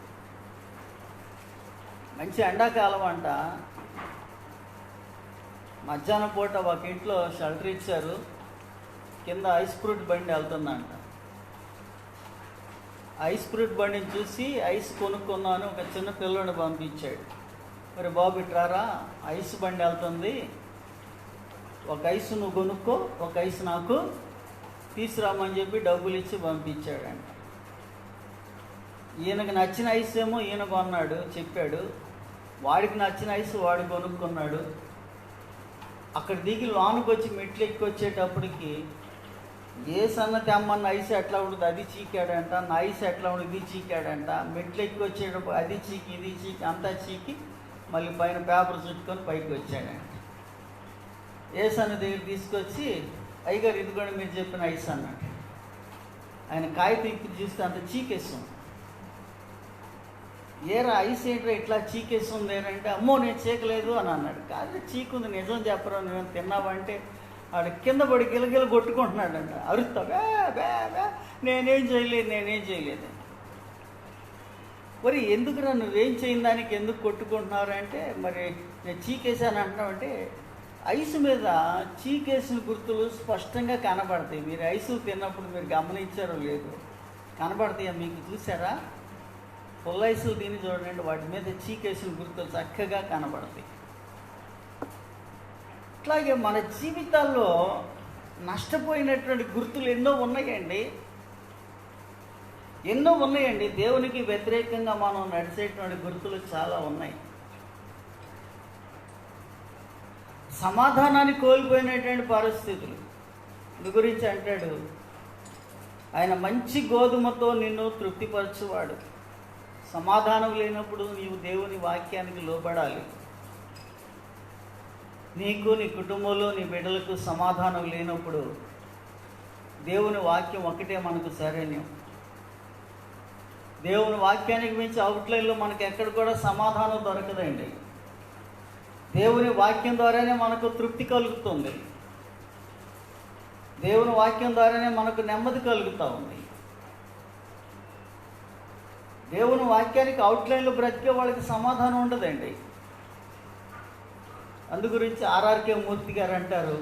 మంచి ఎండాకాలం అంట, మధ్యాహ్నం పూట ఒక ఇంట్లో షెల్టర్ ఇచ్చారు, కింద ఐస్ ఫ్రూట్ బండి వెళ్తుందంట. ఐస్ ఫ్రూట్ బండిని చూసి ఐస్ కొనుక్కున్నాను ఒక చిన్న పిల్లోని పంపించాడు. మరి బాబు ఇట్రారా, ఐస్ బండి వెళ్తుంది, ఒక ఐస్ నువ్వు కొనుక్కో, ఒక ఐస్ నాకు తీసుకురామని చెప్పి డబ్బులు ఇచ్చి పంపించాడంట. ఈయనకు నచ్చిన ఐస్ ఏమో ఈయన కొన్నాడు, చెప్పాడు. వాడికి నచ్చిన ఐస్ వాడు కొనుక్కున్నాడు. అక్కడ దిగి లోనికి వచ్చి మెట్లు ఎక్కి వచ్చేటప్పటికి ఏ సన్న తెమ్మన్న ఐస్ ఎట్లా ఉంటుంది అది చీకాడంట, నా ఐస్ ఎట్లా ఉంటుంది ఇది చీకాడంట. మెట్లు ఎక్కి వచ్చేటప్పుడు అది చీకి ఇది చీకి అంతా చీకి మళ్ళీ పైన పేపర్ చుట్టుకొని పైకి వచ్చాడంట. ఏ సన్న దగ్గర తీసుకొచ్చి, అయ్యగారు ఇది కూడా మీరు చెప్పిన ఐస్ అన్నాడు. ఆయన కాగితం ఇప్పి చూస్తే అంత చీకేస్తుంది. ఏరా ఐస్ ఏంట్రా ఇట్లా చీకేస్తుంది ఏంటంటే, అమ్మో నేను చీకలేదు అని అన్నాడు. కాదు చీకుంది, నిజం చెప్పరా, నువ్వు తిన్నావంటే వాడు కింద పడి గిలగిల కొట్టుకుంటున్నాడంట. అరుస్తా బే బే బే నేనేం చేయలేదు. మరి ఎందుకురా నువ్వేం చేయని దానికి ఎందుకు కొట్టుకుంటున్నారు అంటే, మరి నేను చీకేసాను అంటున్నామంటే, ఐస్ మీద చీకేసిన గుర్తులు స్పష్టంగా కనబడతాయి. మీరు ఐసు తిన్నప్పుడు మీరు గమనించారో లేదు, కనబడతాయా మీకు? చూసారా? పుల్ల ఐసులు తిని చూడండి, వాటి మీద చీకేసిన గుర్తులు చక్కగా కనబడతాయి. అట్లాగే మన జీవితాల్లో నష్టపోయినటువంటి గుర్తులు ఎన్నో ఉన్నాయండి. దేవునికి వ్యతిరేకంగా మనం నడిచేటువంటి గుర్తులు చాలా ఉన్నాయి. సమాధానాన్ని కోల్పోయినటువంటి పరిస్థితులు. ఇది గురించి అంటాడు, ఆయన మంచి గోధుమతో నిన్ను తృప్తిపరచువాడు. సమాధానం లేనప్పుడు నీవు దేవుని వాక్యానికి లోబడాలి. నీకు, నీ కుటుంబంలో, నీ బిడ్డలకు సమాధానం లేనప్పుడు దేవుని వాక్యం ఒకటే మనకు శరణ్యం. దేవుని వాక్యానికి మించి అవుట్లైన్లో మనకు ఎక్కడ కూడా సమాధానం దొరకదండి. దేవుని వాక్యం ద్వారానే మనకు తృప్తి కలుగుతుంది. దేవుని వాక్యం ద్వారానే మనకు నెమ్మది కలుగుతూ ఉంది. దేవుని వాక్యానికి అవుట్లైన్లో బ్రతికే వాళ్ళకి సమాధానం ఉండదండి. అందుగురించి ఆర్ఆర్కే మూర్తి గారు అంటారు,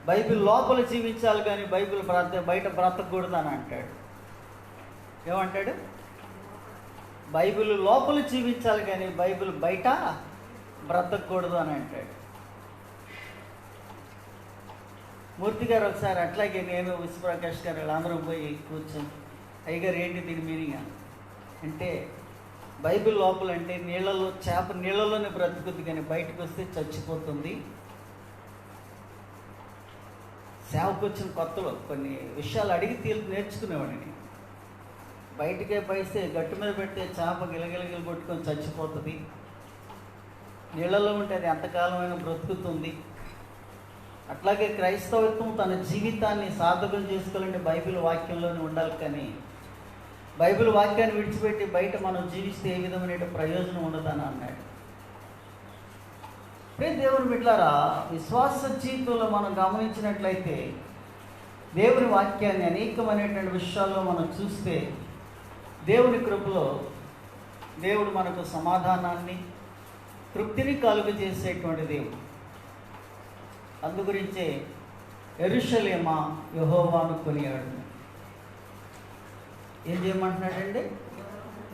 బైబిల్ లోపల జీవించాలి కానీ బైబిల్ బయట బ్రతకూడదని అంటాడు. ఏమంటాడు? బైబిల్ లోపల జీవించాలి కానీ బైబిల్ బయట బ్రతకూడదు అని అంటాడు. మూర్తి గారు ఒకసారి అట్లాగే నేను, విశ్వప్రకాష్ గారు అందరూ పోయి కూర్చొని, అయ్యగారు ఏంటి దీని మీనింగ్ అంటే, బైబిల్ లోపల అంటే చేప నీళ్ళలోనే బ్రతుకుద్ది కానీ బయటకు వస్తే చచ్చిపోతుంది. సేవకు వచ్చిన కొత్తలో కొన్ని విషయాలు అడిగి నేర్చుకునేవాడిని. బయటకే పైస్తే గట్టు మీద పెడితే చేప గిలగిలగిలు కొట్టుకొని చచ్చిపోతుంది. నీళ్ళలో ఉంటే అది ఎంతకాలమైనా బ్రతుకుతుంది. అట్లాగే క్రైస్తవత్వం తన జీవితాన్ని సార్థకం చేసుకోవాలంటే బైబిల్ వాక్యంలోనే ఉండాలి కానీ బైబిల్ వాక్యాన్ని విడిచిపెట్టి బయట మనం జీవిస్తే ఏ విధమైన ప్రయోజనం ఉండదని అన్నాడు. ప్రియ దేవుని బిడ్డలారా, విశ్వాస జీవితంలో మనం గమనించినట్లయితే దేవుని వాక్యాన్ని అనేకమైనటువంటి విషయాల్లో మనం చూస్తే దేవుని కృపలో దేవుడు మనకు సమాధానాన్ని, తృప్తిని కలుగజేసేటువంటి దేవుడు. అందుగురించే యెరూషలేమా యెహోవాను కొనియాడు. ఏం చేయమంటున్నాడండి?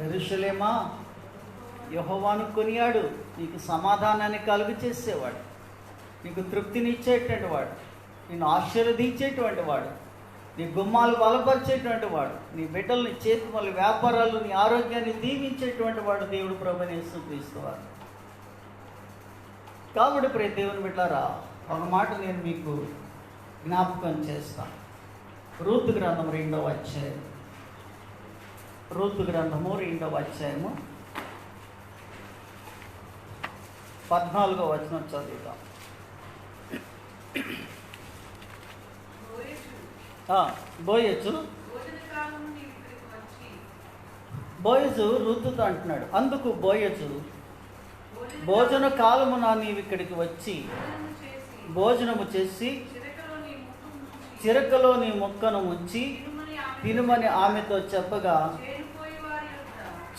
యెరూషలేమా యెహోవాను కొనియాడు. నీకు సమాధానాన్ని కలుగు చేసేవాడు, నీకు తృప్తిని ఇచ్చేటువంటి వాడు, నిన్ను ఆశీర్వదించేటువంటి వాడు, నీ గుమ్మాలు బలపరిచేటువంటి వాడు, నీ బిడ్డలు, నీ చేతుల వ్యాపారాలు, నీ ఆరోగ్యాన్ని దీవించేటువంటి వాడు దేవుడు ప్రభువైన యేసుక్రీస్తు వారు. కాబట్టి ప్రియ దేవుని బిడ్డలారా, ఒక మాట నేను మీకు జ్ఞాపకం చేస్తాను. రూతు గ్రంథం 2వ అధ్యాయం, రూతు గ్రంథము 2వ అధ్యాయము 14వ వచనం చదువుతాం. బోయజు రూతుతో అంటున్నాడు, అందుకు బోయజు, భోజన కాలమున నీవు ఇక్కడికి వచ్చి భోజనము చేసి చిరకలో నీ ముక్కను ఉంచి తినుమని ఆమెతో చెప్పగా,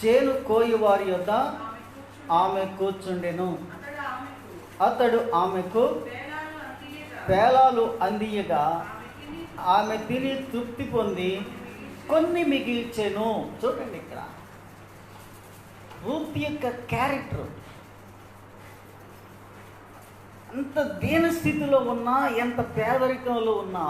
చేను కోయి వారి యొద్ద ఆమె కూర్చుండెను. అతడు ఆమెకు పేలాలు అందియగా ఆమె తిని తృప్తి పొంది కొన్ని మిగిల్చెను. చూడండి, ఇక్కడ రూత్ యొక్క క్యారెక్టర్ ఎంత దీన స్థితిలో ఉన్నా, ఎంత పేదరికంలో ఉన్నా,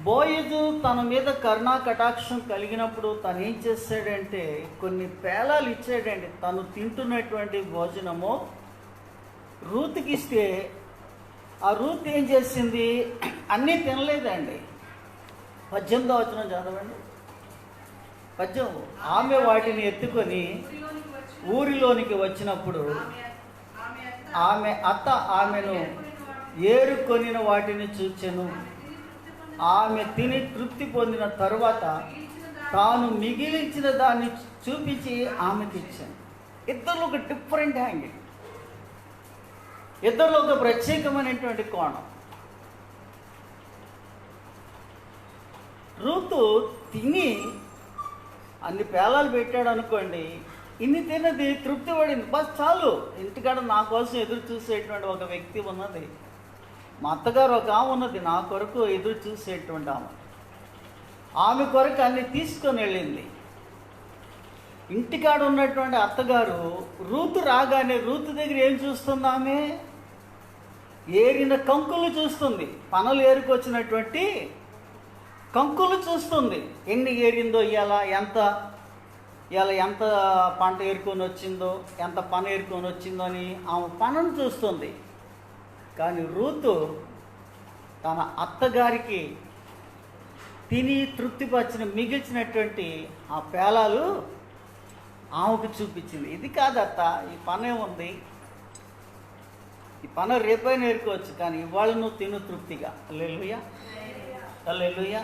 బోయజు తన మీద కరుణా కటాక్షం కలిగినప్పుడు తను ఏం చేశాడంటే కొన్ని పేలాలు ఇచ్చాడండి. తను తింటున్నటువంటి భోజనము రూత్కి ఇస్తే ఆ రూత్ ఏం చేసింది? అన్నీ తినలేదండి. 18వ వచనం చదవండి. 18. ఆమె వాటిని ఎత్తుకొని ఊరిలోనికి వచ్చినప్పుడు ఆమె అత్త ఆమెను ఏరుకొనిన వాటిని చూచెను. ఆమె తిని తృప్తి పొందిన తరువాత తాను మిగిలించిన దాన్ని చూపించి ఆమెకి ఇచ్చాను. ఇద్దరు ఒక డిఫరెంట్ యాంగిల్, ఇద్దరిలో ఒక ప్రత్యేకమైనటువంటి కోణం. రూతు తిని అన్ని పేలాలు పెట్టాడు అనుకోండి, ఇన్ని తిన్నది తృప్తి పడింది, బస్ చాలు. ఇంటికాడ నా కోసం ఎదురు చూసేటువంటి ఒక వ్యక్తి ఉన్నది, మా అత్తగారు ఒక ఆమె ఉన్నది, నా కొరకు ఎదురు చూసేటువంటి ఆమె కొరకు అన్ని తీసుకొని వెళ్ళింది. ఇంటికాడ ఉన్నటువంటి అత్తగారు రూతు రాగానే రూతు దగ్గర ఏం చూస్తుంది? ఆమె ఏరిన కంకులు చూస్తుంది, పనలు ఏరుకొచ్చినటువంటి కంకులు చూస్తుంది. ఎన్ని ఏరిందో, ఇలా ఎంత పంట ఏరుకొని వచ్చిందో, ఎంత పన ఏరుకొని వచ్చిందో అని ఆమె పనను చూస్తుంది. కానీ రూతు తన అత్తగారికి తిని తృప్తిపరిచిన మిగిల్చినటువంటి ఆ పేలాలు ఆమెకు చూపించింది. ఇది కాదు అత్త, ఈ పనే ఉంది, ఈ పన రేపైనా ఏరుకోవచ్చు, కానీ ఇవాళ నువ్వు తిను తృప్తిగా. హల్లెలూయా, హల్లెలూయా.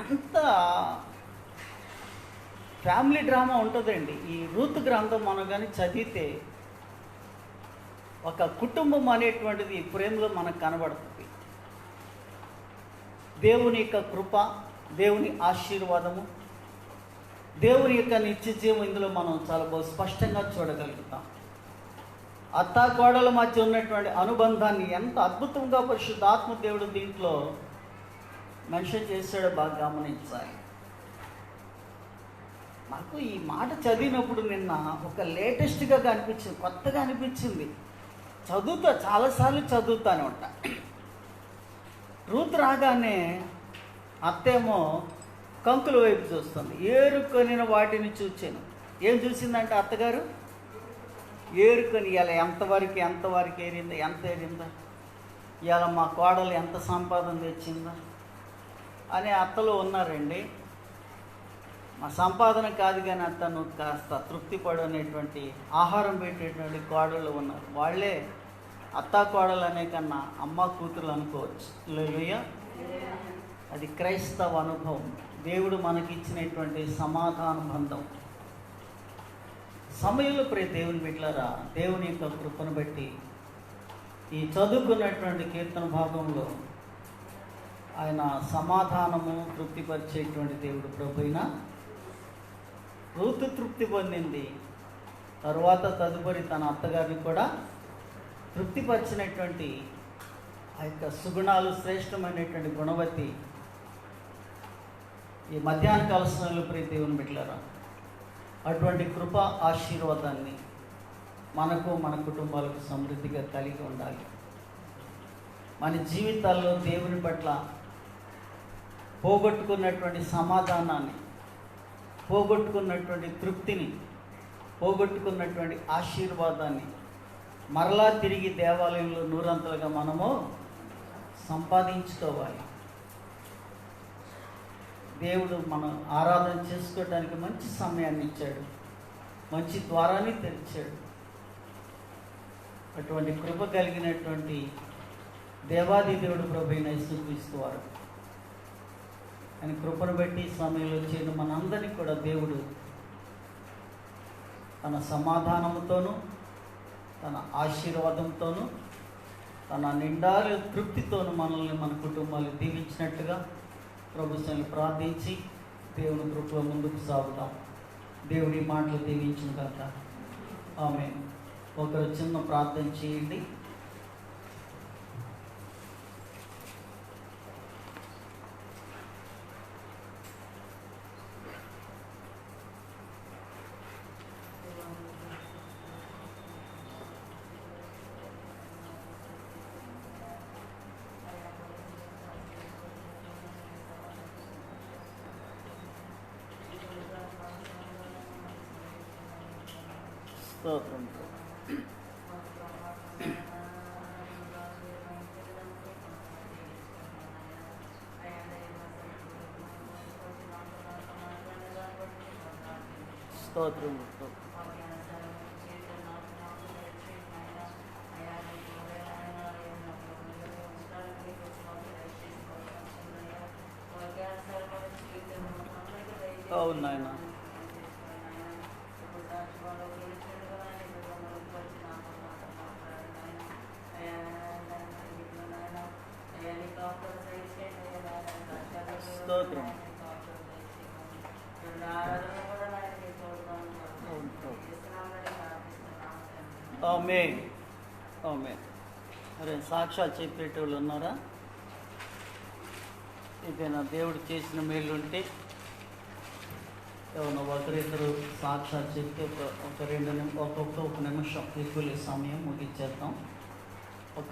ఎంత ఫ్యామిలీ డ్రామా ఉంటుందండి ఈ రూతు గ్రంథం. మనం కానీ చదివితే ఒక కుటుంబం అనేటువంటిది ఈ ప్రేమలో మనకు కనబడుతుంది. దేవుని యొక్క కృప, దేవుని ఆశీర్వాదము, దేవుని యొక్క నిత్య జీవం ఇందులో మనం చాలా బాగా స్పష్టంగా చూడగలుగుతాం. అత్తా కోడల మధ్య ఉన్నటువంటి అనుబంధాన్ని ఎంత అద్భుతంగా పరిశుద్ధాత్మ దేవుడు దీంట్లో మెన్షన్ చేశాడో బాగా గమనించాలి. నాకు ఈ మాట చదివినప్పుడు నిన్న ఒక లేటెస్ట్గా అనిపించింది, కొత్తగా అనిపించింది. చాలాసార్లు చదువుతానే ఉంటా. రూతు రాగానే అత్తేమో కంకుల వైపు చూస్తుంది, ఏరుకొనిన వాటిని చూచాను. ఏం చూసిందంటే అత్తగారు ఏరుకొని ఇలా ఎంతవరకు ఏరిందా, ఎంత ఏరిందా, ఇవాళ మా కోడలు ఎంత సంపాదన తెచ్చిందా అనే అత్తలు ఉన్నారండి. మా సంపాదన కాదు కానీ అత్త నువ్వు కాస్త తృప్తి పడు అనేటువంటి ఆహారం పెట్టేటువంటి కోడళ్ళు ఉన్నారు. వాళ్ళే అత్తా కోడలు అనే కన్నా అమ్మ కూతురు అనుకోవచ్చు. హల్లెలూయా. అది క్రైస్తవ అనుభవం. దేవుడు మనకిచ్చినటువంటి సమాధాన బంధం. సమయంలో ప్రియ దేవుని బిడ్డలారా, దేవుని యొక్క కృపను బట్టి ఈ చదువుకున్నటువంటి కీర్తన భాగంలో ఆయన సమాధానము తృప్తిపరిచేటువంటి దేవుడు ప్రభువైన రూతు తృప్తి పొందింది. తదుపరి తన అత్తగారిని కూడా తృప్తిపరిచినటువంటి ఆ యొక్క సుగుణాలు, శ్రేష్టమైనటువంటి గుణవతి ఈ మధ్యాహ్న కాల సమయంలో ప్రియ దేవుని బిడ్డలారా, అటువంటి కృప ఆశీర్వాదాన్ని మనకు మన కుటుంబాలకు సమృద్ధిగా కలిగి ఉండాలి. మన జీవితాల్లో దేవుని పట్ల పోగొట్టుకున్నటువంటి సమాధానాన్ని, పోగొట్టుకున్నటువంటి తృప్తిని, పోగొట్టుకున్నటువంటి ఆశీర్వాదాన్ని మరలా తిరిగి దేవాలయంలో నూరంతలుగా మనము సంపాదించుకోవాలి. దేవుడు మనం ఆరాధన చేసుకోవడానికి మంచి సమయాన్ని ఇచ్చాడు, మంచి ద్వారాన్ని తెరిచాడు. అటువంటి కృప కలిగినటువంటి దేవాది దేవుడు ప్రభువైన యేసుక్రీస్తు వారు ఆయన కృపను బట్టి సమయంలో చేయను మనందరినీ కూడా దేవుడు తన సమాధానంతోనూ, తన ఆశీర్వాదంతోనూ, తన నిండాల తృప్తితోనూ మనల్ని, మన కుటుంబాలు దీవించినట్టుగా ప్రభుత్వాన్ని ప్రార్థించి దేవుని కృపలో ముందుకు సాగుతాం. దేవుడి మాటలు దీవించిన కాక ఆమేన్. ఒకరు చిన్న ప్రార్థన చేయండి. స్తోత్రం. స్తోత్రం. అవును నాయన. స్తోత్రం. ఆమేన్. ఆమేన్. అరే సాక్షాత్ చెప్పేటోళ్ళు ఉన్నారా? ఏదైనా దేవుడు చేసిన మేలు ఉంటే ఎవరన్నా ఒకరిద్దరు సాక్షాత్ చెప్తే ఒక నిమిషం ఎక్కువ సమయం ముగించేద్దాం. ఒక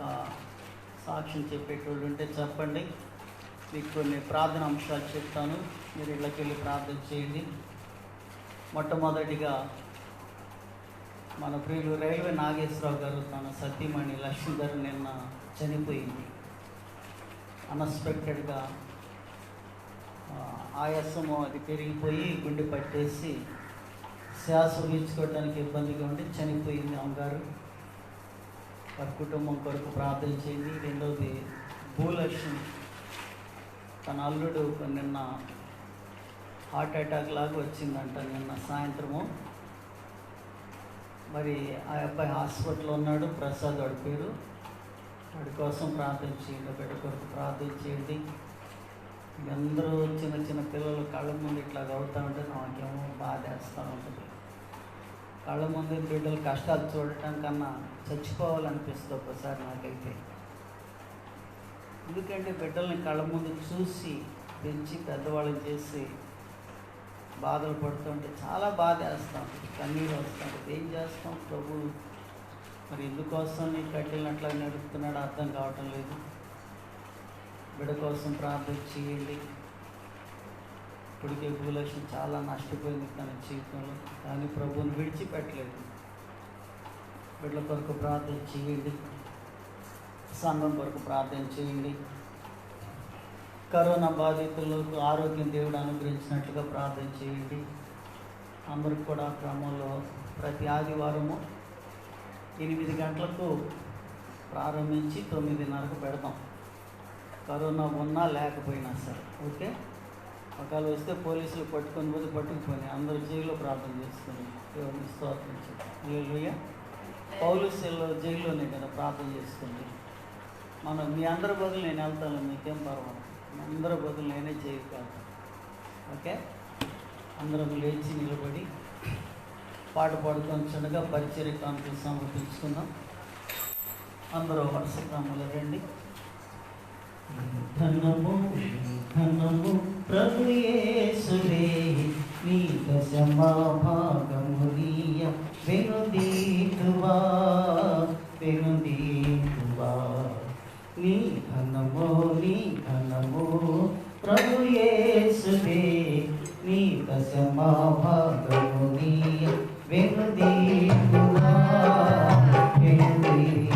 సాక్ష్యం చెప్పేటోళ్ళు ఉంటే చెప్పండి. మీకు కొన్ని ప్రార్థన అంశాలు చెప్తాను, మీరు ఇళ్ళకి వెళ్ళి ప్రార్థన చేయండి. మొట్టమొదటిగా మన ప్రియులు రైల్వే నాగేశ్వరరావు గారు తన సతీమణి లక్ష్మి గారు నిన్న చనిపోయింది. అన్ఎక్స్పెక్టెడ్గా ఆయాసము అది పెరిగిపోయి గుండె పట్టేసి శ్వాస పీల్చుకోవడానికి ఇబ్బందిగా ఉండి చనిపోయింది అమ్మగారు. వారి కుటుంబం కొరకు ప్రార్థన చేయండి. రెండవది భూలక్ష్మి, తన అల్లుడు నిన్న హార్ట్ అటాక్ లాగా వచ్చిందంట నిన్న సాయంత్రము. మరి ఆ అబ్బాయి హాస్పిటల్లో ఉన్నాడు, ప్రసాద్ వాడి పేరు. వాడి కోసం ప్రార్థన చేయండి, బిడ్డ కొరకు ప్రార్థన చేయండి. అందరూ చిన్న చిన్న పిల్లలు కళ్ళ ముందు ఇట్లాగ అవుతూ ఉంటే నాకేమో బాధ వేస్తూ ఉంటుంది. కళ్ళ ముందు బిడ్డలు కష్టాలు చూడటం కన్నా చచ్చిపోవాలనిపిస్తుంది ఒకసారి నాకైతే. ఎందుకంటే బిడ్డల్ని కళ్ళ ముందు చూసి పెంచి పెద్దవాళ్ళని చేసి బాధలు పడుతుంటే చాలా బాధ వేస్తాం, కన్నీరు వస్తాం. ఏం చేస్తాం? ప్రభు మరి ఎందుకోసం నీ కట్టెలను అట్లా నడుపుతున్నాడు అర్థం కావటం లేదు. బిడ్డ కోసం ప్రార్థన చేయండి. ఇప్పటికే భూలక్ష్మి చాలా నష్టపోయింది తన జీవితంలో, కానీ ప్రభువుని విడిచిపెట్టలేదు. బిడ్డల కొరకు ప్రార్థన చేయండి, సంఘం కొరకు ప్రార్థన చేయండి. కరోనా బాధితులకు ఆరోగ్యం దేవుడు అనుగ్రహించినట్లుగా ప్రార్థన చేయండి. అందరికి కూడా క్రమంలో ప్రతి ఆదివారము 8 గంటలకు ప్రారంభించి 9:30కు పెడతాం. కరోనా ఉన్నా లేకపోయినా సరే. ఓకే, ఒకవేళ వస్తే పోలీసులు పట్టుకొని పోతే పట్టుకుపోయి అందరూ జైల్లో ప్రార్థన చేసుకొని దేవుని స్తోత్రించారు. హల్లెలూయా. పౌలు జైల్లోనే కదా ప్రార్థన చేసుకుంది. మనం మీ అందరి బదులు నేను వెళ్తాను, మీకేం పర్వాలేదు. మీ అందరి బదులు నేనే జైలు కాదు. ఓకే, అందరం లేచి నిలబడి పాట పాడుకొని చిన్నగా పరిచర్య కానుకలు సమర్పించుకుందాం. అందరూ వరుస క్రమంలో రండి. ధనము ధనము ప్రభు యేసువే, నీ దశమా భాగమునియ వెనుదీటువా వెనుదీటువా. నీ ధనము ప్రభు యేసువే, నీ దశమా భాగమునియ వెనుదీటువా వెనుదీటువా.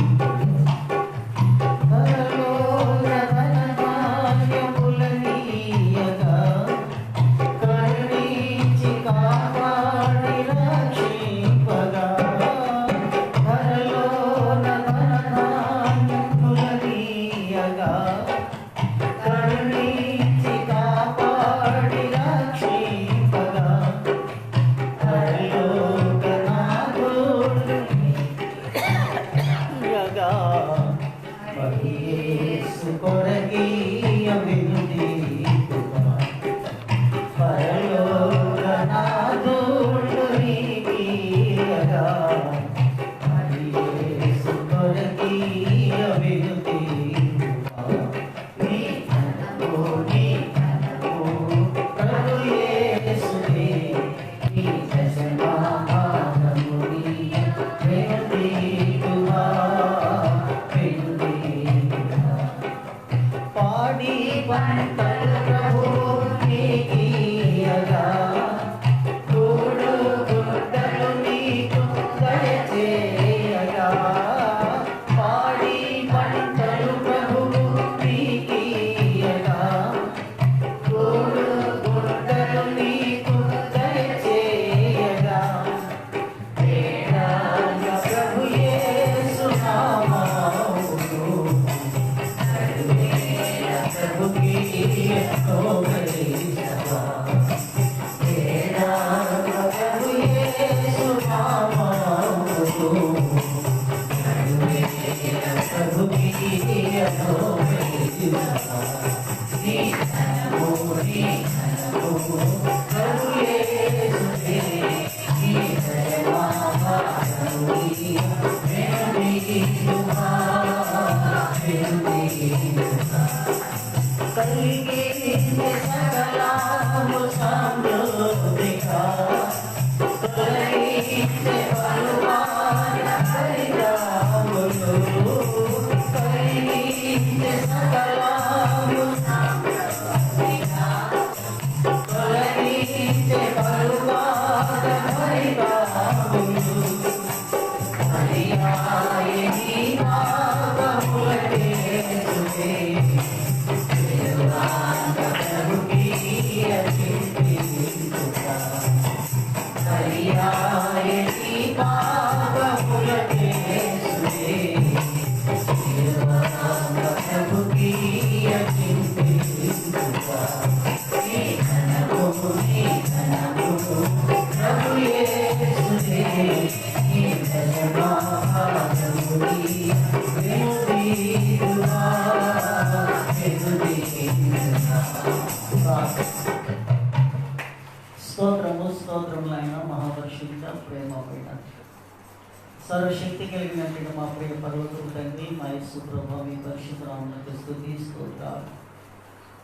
సర్వశక్తి కలిగినటువంటి మా ప్రియ పర్వతము తండ్రి, మా యేసు ప్రభువా, మీ పరిశుద్ధ నామమునకు స్తుతి స్తోత్రాలు.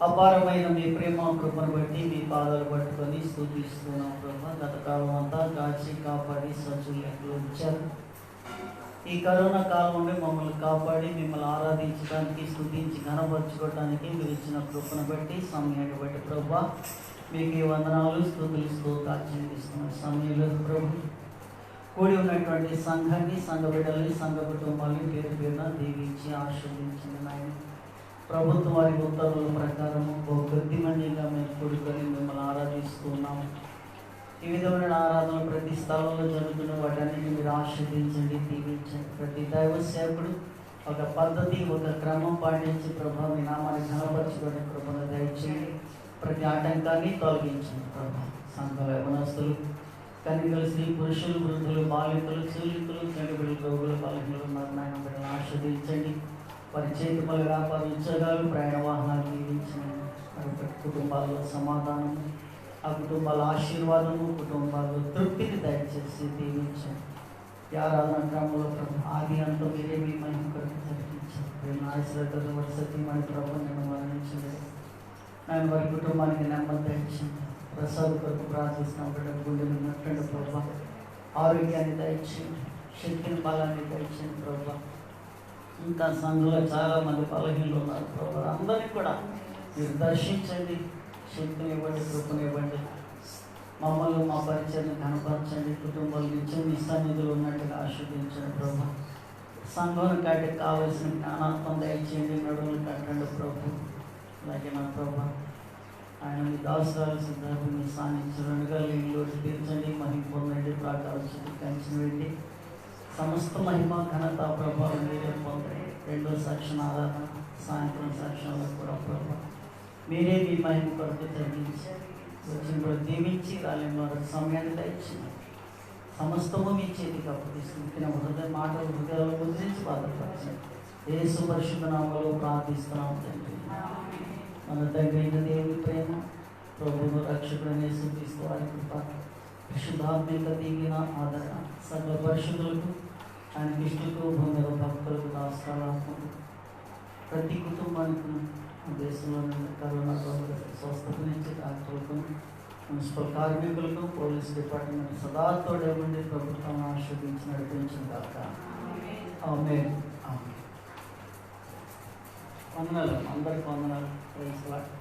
అపారమైన మీ ప్రేమ కృపను బట్టి మీ పాదాలు పట్టుకొని స్తుతిస్తున్నాం ప్రభా. గత కాలం అంతా కాచి కాపాడి సజీవులకు ఉంచారు. ఈ కరోనా కాలం నుండి మమ్మల్ని కాపాడి మిమ్మల్ని ఆరాధించడానికి, స్తుతించి ఘనపరచుకోవడానికి మీరు ఇచ్చిన కృపను బట్టి, సమయాన్ని బట్టి ప్రభా మీకు ఈ వందనాలు స్తుతులు స్తోత్రాలు చెల్లిస్తున్నాం. సమయంలో ప్రభు కూడి ఉన్నటువంటి సంఘాన్ని, సంఘ బిడ్డల్ని, సంఘ కుటుంబాలని పేరు పేరున దీవించి ఆశీర్వదించింది నాయన. ప్రభుత్వ వారి ఉత్తర్వుల ప్రకారము కొద్ది మందిగా మేము కూడుకొని మిమ్మల్ని ఆరాధిస్తున్నాము. ఈ విధమైన ఆరాధన ప్రతి స్థలంలో జరుగుతున్న వాటన్నిటిని మీరు ఆశీర్వదించండి, దీవించండి. ప్రతి దైవ సేవకుడు ఒక పద్ధతి, ఒక క్రమం పాటించి ప్రభా మీ నామాన్ని ఘనపరచుకునే కృపను దయచేయండి. ప్రతి ఆటంకాన్ని తొలగించండి ప్రభా. సంఘ యవనస్తులు, కన్యకలు, స్త్రీ పురుషులు, వృద్ధులు, బాలికలు, చీలికలు, చెడుగులు, రోగులు, బలహీనులు నాయన బిడ్డలను ఆశీర్వదించండి. వారి చేతి పలు వ్యాపార ఉద్యోగాలు, ప్రయాణ వాహనాలు దీవించండి. మరి కుటుంబాల్లో సమాధానం, ఆ కుటుంబాల ఆశీర్వాదము, కుటుంబాల్లో తృప్తిని దయచేసి దీవించండి. ఈ ఆరాధన క్రమంలో ప్రభు ఆది అంతా మీరే మీ మహిమ కొరకు జరిగించారు. నాయకులు వరుసతి మన ప్రభు నేను మరణించండి. నేను వారి కుటుంబానికి నెమ్మది దయచేయండి. ప్రసాద్ కొరకు ప్రార్థిస్తున్నాం. బిడ్డ గుండెలు నట్టండి ప్రభా. ఆరోగ్యాన్ని దయచేయండి, శక్తిని బలాన్ని దయచేయండి ప్రభా. ఇంకా సంఘంలో చాలామంది బలహీనలు ఉన్నారు ప్రభా. అందరినీ కూడా మీరు దర్శించండి, శక్తిని ఇవ్వండి, కృపను ఇవ్వండి. మమ్మల్ని మా పరిచయాన్ని కనపరచండి. కుటుంబాలు నిత్యం మీ సన్నిధులు ఉన్నట్టుగా ఆశీర్వదించండి ప్రభా. సంఘం కాటికి కావలసిన జ్ఞానాత్మం దయచేయండి, నడుములు కట్టండి ప్రభు. అలాగే నా ప్రభా ఆయన మీ దాసరాలు సిద్ధార్థ మీ సాధించడానికి ఇల్లు తీర్చండి, మహిమ పొందండి, ప్రాకారం కంచిన వెళ్ళి సమస్త మహిమ ఘనత ప్రభావం మీరే పొందండి. రెండో సెక్షన్ ఆరాధన, సాయంత్రం సెక్షన్లో కూడా ప్రభావం మీరే మీ మహిమ కొరకు తగ్గించారు. వచ్చిన కూడా దీవించి రాలేని సమయాన్ని దయచింది. సమస్తము మీ చేతికి అప్పగిస్తున్న హృదయ మాటలు హృదయాలు ముద్రించి బాధపరచండి. యేసు పరిశుద్ధ నామములో ప్రార్థిస్తున్నాం తండ్రి. మన దగ్గర దేవుని ప్రేమ, ప్రభువును రక్షకుడైన యేసుక్రీస్తు వారి కృప, పరిశుద్ధాత్మిక దీవెన, ఆదరణ సకల పరిశుద్ధులకు, ఆయన ఇష్టకు, భూమి భక్తులకు, రాష్ట్రాలకు, ప్రతి కుటుంబానికి, దేశంలో కరోనా స్వస్థత నుంచి డాక్టర్లకు, మున్సిపల్ కార్మికులకు, పోలీస్ డిపార్ట్మెంట్ సదా తోడే ఉండి ప్రభుత్వాన్ని ఆశీర్వదించి నడిపించిన కాక. ఆమేన్. వందనాలు, అందరికీ వందనాలు. Praise lord.